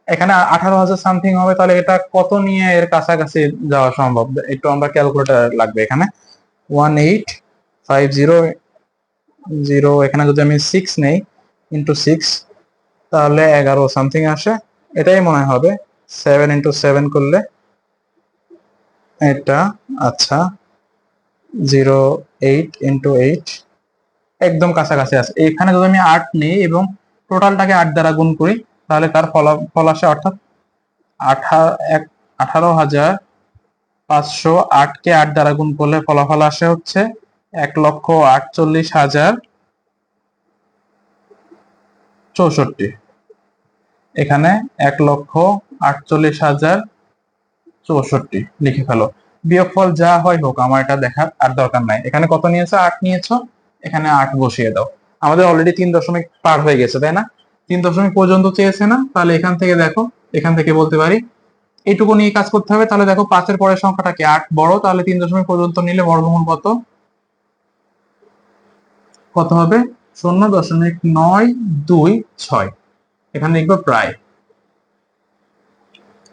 এখানে 18,000 সামথিং হবে, তাহলে এটা কত নিয়ে এর কাছাকাছি যাওয়া সম্ভব? একটু আমরা ক্যালকুলেটর লাগবে এখানে। 1850 এখানে যদি আমি 6 নেই, ×6, তাহলে 11 সামথিং আসে, এটাই মনে হবে। 7 × 7 করলে এটা, আচ্ছা, 08 × 8, একদম কাছাকাছি আছে। এখানে যদি আমি 8 নিই এবং টোটালটাকে 8 দ্বারা গুণ করি, তাহলে তার ফলাফল আসে, অর্থাৎ 18,508 কে 8 দ্বারা গুণ করলে ফলাফল আসে হচ্ছে 1,48,064। এখানে 1,48,064 লিখে ফেলো। বিয়োগফল যা হয় হোক, আমার এটা দেখার আর দরকার নাই। এখানে কত নিয়েছো? 8 নিয়েছো, এখানে 8 বসিয়ে দাও। আমাদের অলরেডি 3 দশমিক পার হয়ে গেছে, তাই না? 3 দশমিক পর্যন্ত চেয়েছে না? তাহলে এখান থেকে দেখো, এখান থেকে বলতে পারি এইটুকু নিয়ে কাজ করতে হবে। তাহলে দেখো 5-এর পরের সংখ্যাটা কি? 8 বড়, তাহলে 3 দশমিক পর্যন্ত নিলে বর্গমূল কত কত হবে? 0.926। এখানে লিখবো প্রায়।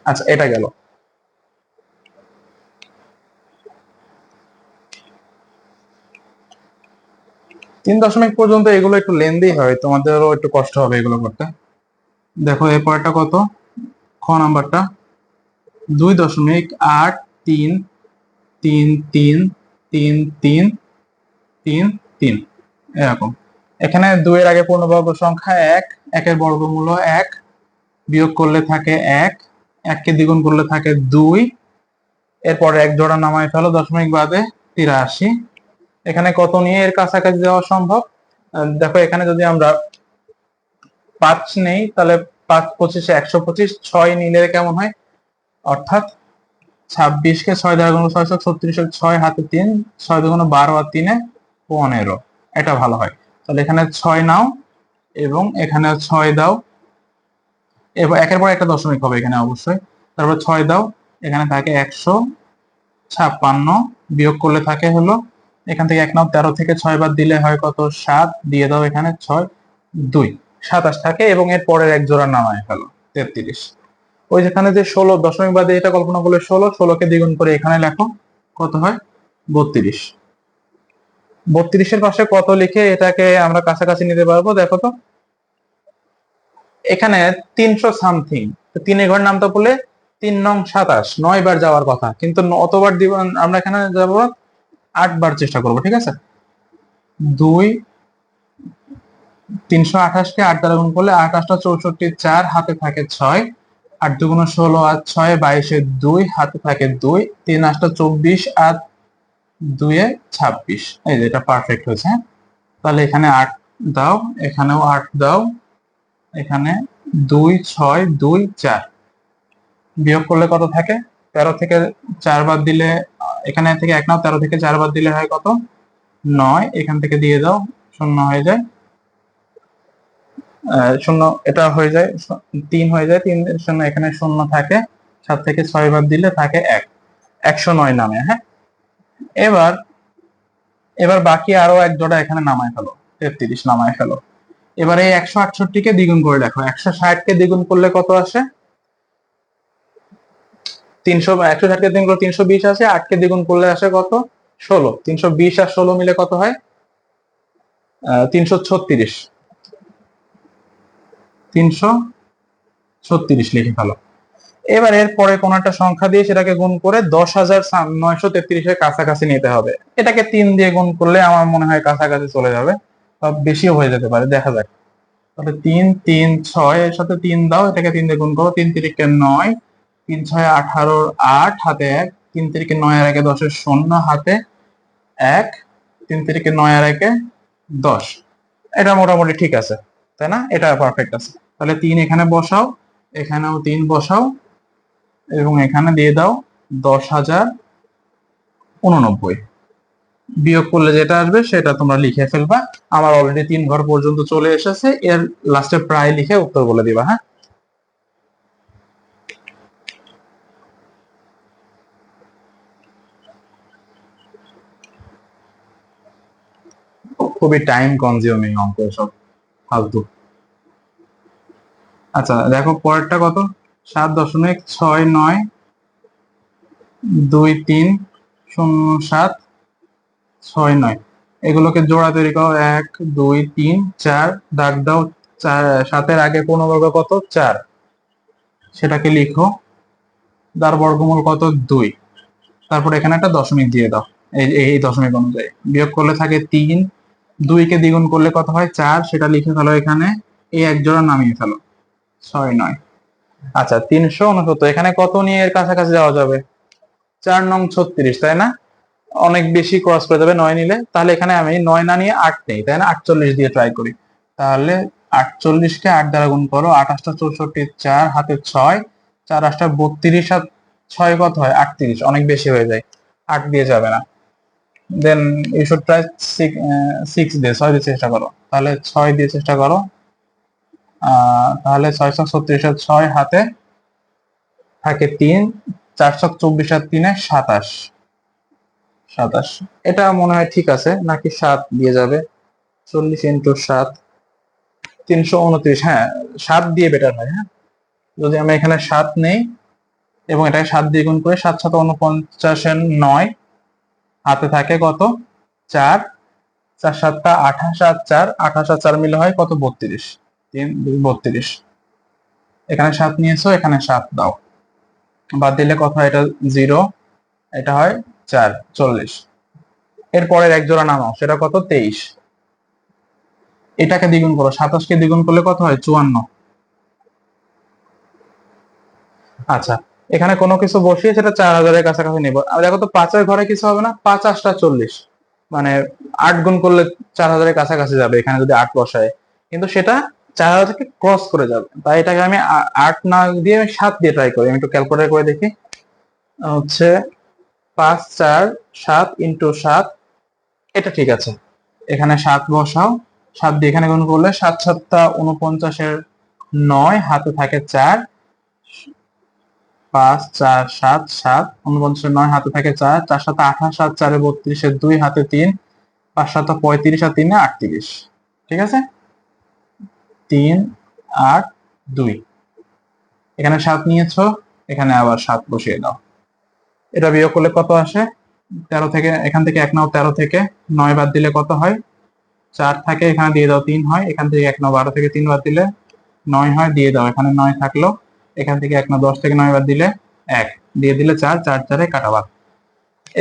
আচ্ছা, এটা গেল। 3 দশমিক পর্যন্ত এগুলো একটু লেন্দি হয়, তোমাদেরও একটু কষ্ট হবে এগুলো করতে। দেখো এরপরটা কত, খ নাম্বারটা 2.8333333 এরকম। এখানে 2 এর আগে পূর্ণবর্গ সংখ্যা 1, 1 এর বর্গমূল 1, বিয়োগ করলে থাকে 1, 1 কে দ্বিগুণ করলে থাকে 2, এরপরে এক জোড়া নামায় ফেলো দশমিক বাদে, 83। এখানে কত নিয়ে এর কাছাকাছি যাওয়া সম্ভব? দেখো এখানে যদি আমরা 5 নেই, তাহলে 5×25 125, 6 নিলে কেমন হয়? অর্থাৎ 26 কে 6 দ্বারা গুণ 636, 6 হাতে 3, 6 2 12 আর 3 15। এটা ভালো হয়। তাহলে এখানে 6 নাও এবং এখানে 6 দাও, এবার একের পর একটা দশমিক হবে এখানে অবশ্যই। তারপর 6 দাও, এখানে থাকে 156, বিয়োগ করলে থাকে হলো, এখান থেকে 1 নাও, 13 থেকে 6 বাদ দিলে হয় কত? 7, দিয়ে দাও এখানে 6 2, 27 থাকে এবং এর পরের এক জোড়া নামায় ফেলো, 33। ওই যেখানে যে 16 দশমিক বাদে এটা কল্পনা করলে 16 কে দ্বিগুণ করে এখানে লেখো, কত হয়? 32। 32-এর পাশে কত লিখে এটাকে আমরা কাছাকাছি নিতে পারবো? দেখো তো, এখানে 300 সামথিং, 3 ঘর নামটা বলে 3 নং 27, 9 বার যাওয়ার কথা, কিন্তু অতবার দিব আমরা, এখানে যাব 8 বার চেষ্টা করব, ঠিক আছে? 2, 328 কে 8 দ্বারা গুণ করলে 8 8 64, 4 হাতে থাকে 6, 8 2 16 আর 6 22 2 হাতে থাকে 2, 3 8 24 আর 2 26। এই যে এটা পারফেক্ট হয়েছে, হ্যাঁ? তাহলে এখানে 8 দাও, এখানেও 8 দাও, এখানে 2 6 2 4, বিয়োগ করলে কত থাকে? 13 থেকে 4 বাদ দিলে, এখানে থেকে 1 নাও, 13 থেকে 4 বাদ দিলে হয় কত? 9, এখান থেকে দিয়ে দাও, শূন্য হয়ে যায়, শূন্য, এটা হয়ে যায় 3 হয়ে যায়, 3 শূন্য, এখানে শূন্য থাকে, 7 থেকে 6 বাদ দিলে থাকে 1, 109 নামে, হ্যাঁ? এবার এবার বাকি আরো এক জোড়া এখানে নামায় ফেলো, 33 নামায় ফেলো। এবার এই 168 কে দ্বিগুণ করে দেখো, 160 কে দ্বিগুণ করলে কত আসে? 160 কে দ্বিগুণ করলে 320 আসে, 8 কে দ্বিগুণ করলে আসে কত? 16। 320 আর 16 মিলে কত হয়? 336। 336 লিখে ফেলো। এবার এর পরে কোন একটা সংখ্যা দিয়ে সেটাকে গুণ করে 10,933-এর কাছাকাছি নিতে হবে। এটাকে 3 দিয়ে গুণ করলে আমার মনে হয় কাছাকাছি চলে যাবে, বা বেশিও হয়ে যেতে পারে, দেখা যাক। তাহলে 3 3 6 এর সাথে 3 দাও, এটাকে 3 দিয়ে গুণ করো, 3 3 9, 3 6 18, 8 হাতে 1, 3 3 9 আর 1 10 শূন্য হাতে 1, 3 3 9 আর 1 10। এটা মোটামুটি ঠিক আছে, তাই না? এটা পারফেক্ট আছে। তাহলে 3 এখানে বসাও, এখানেও 3 বসাও এবং এখানে দিয়ে দাও 10,089। বিয়োগ করলে যেটা আসবে সেটা তোমরা লিখে ফেলবা। আমার অলরেডি 3 ঘর পর্যন্ত চলে এসেছে, এর লাস্টে প্রায় লিখে উত্তর বলে দিবা, হ্যাঁ? খুবই টাইম কনজিউমিং অঙ্ক এসব, ফালতু। আচ্ছা দেখো পরেরটা কত, 7.69230769, এগুলোকে জোড়া তৈরি করো, 1 2 3 4, দাগ দাও। চার, সাতের আগে পূর্ণবর্গ কত, 4, সেটাকে লিখো। তার বর্গমূল কত, 2। তারপর এখানে একটা দশমিক দিয়ে দাও, এই এই দশমিক অনুযায়ী বিয়োগ করলে থাকে 3, 2 কে দ্বিগুণ করলে কত হয়, 4, সেটা লিখে ফেলো এখানে, এই এক জোড়া নামিয়ে ফেলো, 6 9। আচ্ছা 369, এখানে কত নিয়ে এর কাছাকাছি যাওয়া যাবে, 4 নং 36, তাই না? অনেক বেশি ক্রস করে যাবে 9 নিলে, তাহলে এখানে আমি 9 না নিয়ে 8 নেই, তাই না? 48 দিয়ে ট্রাই করি। তাহলে 48কে 8 দ্বারা গুণ করো, 8 8 64, 4 হাতে 6, 4 8 32, আর 6 কত হয়, 38, অনেক বেশি হয়ে যায়, 8 দিয়ে যাবে না। দেন ইউ শুড ট্রাই 6 দিয়ে, 6 দিয়ে চেষ্টা করো, তাহলে 6 দিয়ে চেষ্টা করো। তাহলে 636 আর 6 হাতে থাকে 3, 424 আর 3 27, 27, এটা মনে হয় ঠিক আছে নাকি, 7 দিয়ে যাবে, 40 × 7 329, হ্যাঁ 7 দিয়ে বেটার হয়। হ্যাঁ, যদি আমি এখানে 7 নেই এবং এটাকে 7 দিয়ে গুণ করে, 7 7 49 9, হাতে থাকে কত, 4, 4 7 28 আর 4, 28 আর 4 মিলে হয় কত, 32, 3 2 32, এখানে 7 নিয়েছো, এখানে 7 দাও, বাদ দিলে কত হয়, এটা 0, এটা হয় 4, 40। এরপরের এক জোড়া নামাও, সেটা কত, 23, এটাকে দ্বিগুণ করো, 27কে দ্বিগুণ করলে কত হয়, 54। আচ্ছা এখানে কোনো কিছু বসিয়ে সেটা 4000-এর কাছাকাছি নিব। আর দেখো তো 5-এর ঘরে কিছু হবে না, 5 8 40, মানে 8 গুণ করলে 4000-এর কাছাকাছি যাবে এখানে যদি 8 বসায়, কিন্তু সেটা 4000 থেকে ক্রস করে যাবে, তাই এটাকে আমি 8 না দিয়ে আমি 7 দিয়ে ট্রাই করি। আমি একটু ক্যালকুলেটর করে দেখি, হচ্ছে 5 4 7 × 7, এটা ঠিক আছে, এখানে 7 বসাও, 7 দিয়ে এখানে গুণ করলে 7 7 49 9, হাতে থাকে 4, 5 4 7 7 49 9, হাতে থাকে 4, 4 7 28, আর 4 32, 2 হাতে 3, 5 7 35 আর 3 38, ঠিক আছে, 3 8 2, এখানে 7 নিয়েছো, এখানে আবার 7 বসিয়ে দাও, এটা বিয়োগ করলে কত আসে, 13 থেকে, এখান থেকে 1 নাও, 13 থেকে 9 বাদ দিলে কত হয়, 4 থাকে, এখানে দিয়ে দাও 3 হয়, এখান থেকে 1 নাও, 12 থেকে 3 বাদ দিলে 9 হয়, দিয়ে দাও, এখানে 9 থাকলো, এখান থেকে 1 নাও, 10 থেকে 9 বাদ দিলে 1, দিয়ে দিলে 4, 4 4 কাটা বাদ।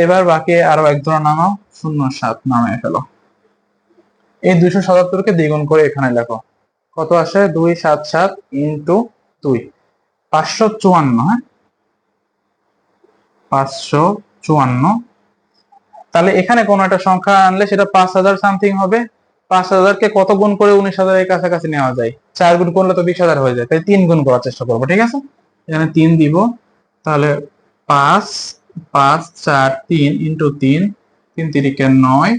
এবার বাকি আরো এক জোড়া নামাও, 07 নামিয়ে ফেলো। এই 277-কে দ্বিগুণ করে এখানে লেখো, কত আসে, 277 × 2, 554, হ্যাঁ 554। তাহলে এখানে কোন একটা সংখ্যা আনলে সেটা 5000 সামথিং হবে, 5000-কে কত গুণ করে 19,000-এর কাছাকাছি নেওয়া যায়, 4 গুণ করলে তো 20,000 হয়ে যায়, তাই 3 গুণ করার চেষ্টা করবো, ঠিক আছে, এখানে 3 দিব, তাহলে 5 5 4 3 × 3, 3 3 9,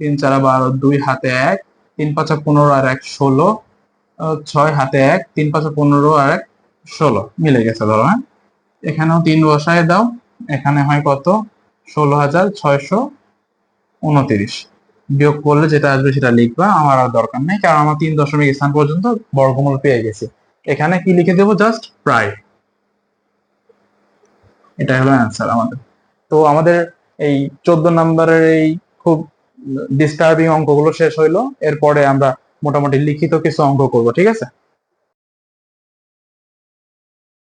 3 4 12, 2 হাতে 1, 3 5 15 আর 1 16, 6 হাতে 1, 3 5 15 আর 1 16, মিলে গেছে ধরো। হ্যাঁ, এখানেও 3 বসায় দাও, এখানে হয় কত, 16,629, বিয়োগ করলে যেটা আসবে সেটা লিখবা, আমার আর দরকার নেই, কারণ আমার 3 দশমিক স্থান পর্যন্ত বর্গমূল পেয়ে গেছি। এখানে কি লিখে দেবো, জাস্ট প্রায়, এটা হলো অ্যান্সার আমাদের। তো আমাদের এই 14 নম্বরের এই খুব ডিস্টার্বিং অঙ্কগুলো শেষ হইলো, এরপরে আমরা মোটামুটি লিখিত কিছু অঙ্ক করবো, ঠিক আছে।